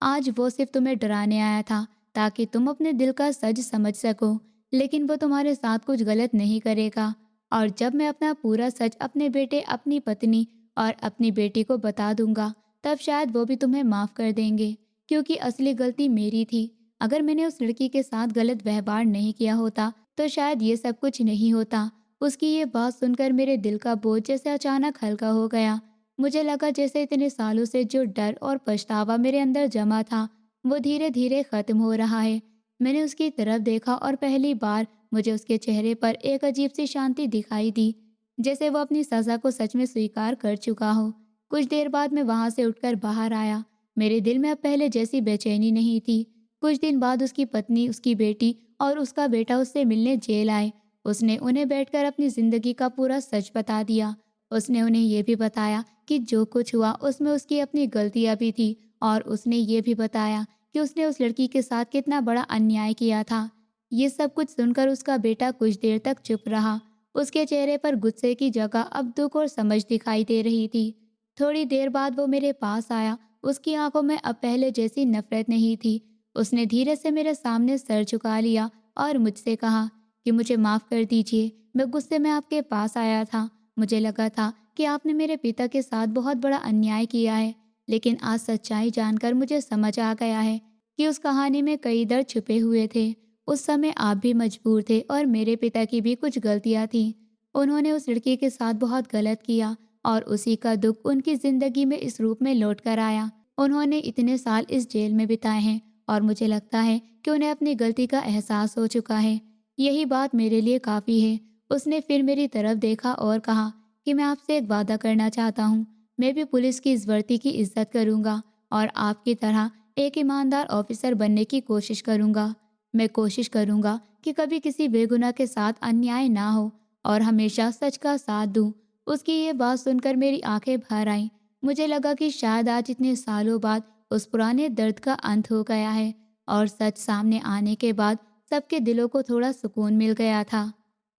आज वो सिर्फ तुम्हें डराने आया था ताकि तुम अपने दिल का सच समझ सको, लेकिन वो तुम्हारे साथ कुछ गलत नहीं करेगा। और जब मैं अपना पूरा सच अपने बेटे, अपनी पत्नी और अपनी बेटी को बता दूंगा, तब शायद वो भी तुम्हें माफ़ कर देंगे, क्योंकि असली गलती मेरी थी। अगर मैंने उस लड़की के साथ गलत व्यवहार नहीं किया होता तो शायद ये सब कुछ नहीं होता। उसकी ये बात सुनकर मेरे दिल का बोझ जैसे अचानक हल्का हो गया। मुझे लगा जैसे इतने सालों से जो डर और पछतावा मेरे अंदर जमा था वो धीरे धीरे खत्म हो रहा है। मैंने उसकी तरफ देखा और पहली बार मुझे उसके चेहरे पर एक अजीब सी शांति दिखाई दी, जैसे वो अपनी सजा को सच में स्वीकार कर चुका हो। कुछ देर बाद मैं वहां से उठकर बाहर आया। मेरे दिल में अब पहले जैसी बेचैनी नहीं थी। कुछ दिन बाद उसकी पत्नी, उसकी बेटी और उसका बेटा उससे मिलने जेल आए। उसने उन्हें बैठकर अपनी जिंदगी का पूरा सच बता दिया। उसने उन्हें ये भी बताया कि जो कुछ हुआ उसमें उसकी अपनी गलतियां भी थी, और उसने ये भी बताया कि उसने उस लड़की के साथ कितना बड़ा अन्याय किया था। ये सब कुछ सुनकर उसका बेटा कुछ देर तक चुप रहा। उसके चेहरे पर गुस्से की जगह अब दुख और समझ दिखाई दे रही थी। थोड़ी देर बाद वो मेरे पास आया। उसकी आंखों में अब पहले जैसी नफरत नहीं थी। उसने धीरे से मेरे सामने सर झुका लिया और मुझसे कहा कि मुझे माफ़ कर दीजिए, मैं गुस्से में आपके पास आया था। मुझे लगा था कि आपने मेरे पिता के साथ बहुत बड़ा अन्याय किया है, लेकिन आज सच्चाई जानकर मुझे समझ आ गया है कि उस कहानी में कई दर्द छुपे हुए थे। उस समय आप भी मजबूर थे और मेरे पिता की भी कुछ गलतियां थीं। उन्होंने उस लड़की के साथ बहुत गलत किया और उसी का दुख उनकी जिंदगी में इस रूप में लौट कर आया। उन्होंने इतने साल इस जेल में बिताए हैं और मुझे लगता है कि उन्हें अपनी गलती का एहसास हो चुका है। यही बात मेरे लिए काफ़ी है। उसने फिर मेरी तरफ देखा और कहा कि मैं आपसे एक वादा करना चाहता हूँ। मैं भी पुलिस की इस वर्दी की इज्जत करूँगा और आपकी तरह एक ईमानदार ऑफिसर बनने की कोशिश करूंगा। मैं कोशिश करूंगा कि कभी किसी बेगुनाह के साथ अन्याय ना हो और हमेशा सच का साथ दूं। उसकी ये बात सुनकर मेरी आंखें भर आईं। मुझे लगा कि शायद आज इतने सालों बाद उस पुराने दर्द का अंत हो गया है और सच सामने आने के बाद सबके दिलों को थोड़ा सुकून मिल गया था।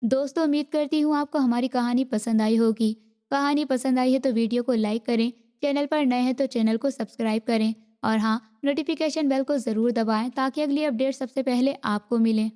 दोस्तों, उम्मीद करती हूँ आपको हमारी कहानी पसंद आई होगी। कहानी पसंद आई है तो वीडियो को लाइक करें, चैनल पर नए हैं तो चैनल को सब्सक्राइब करें और हाँ, नोटिफिकेशन बेल को ज़रूर दबाएं ताकि अगली अपडेट सबसे पहले आपको मिले।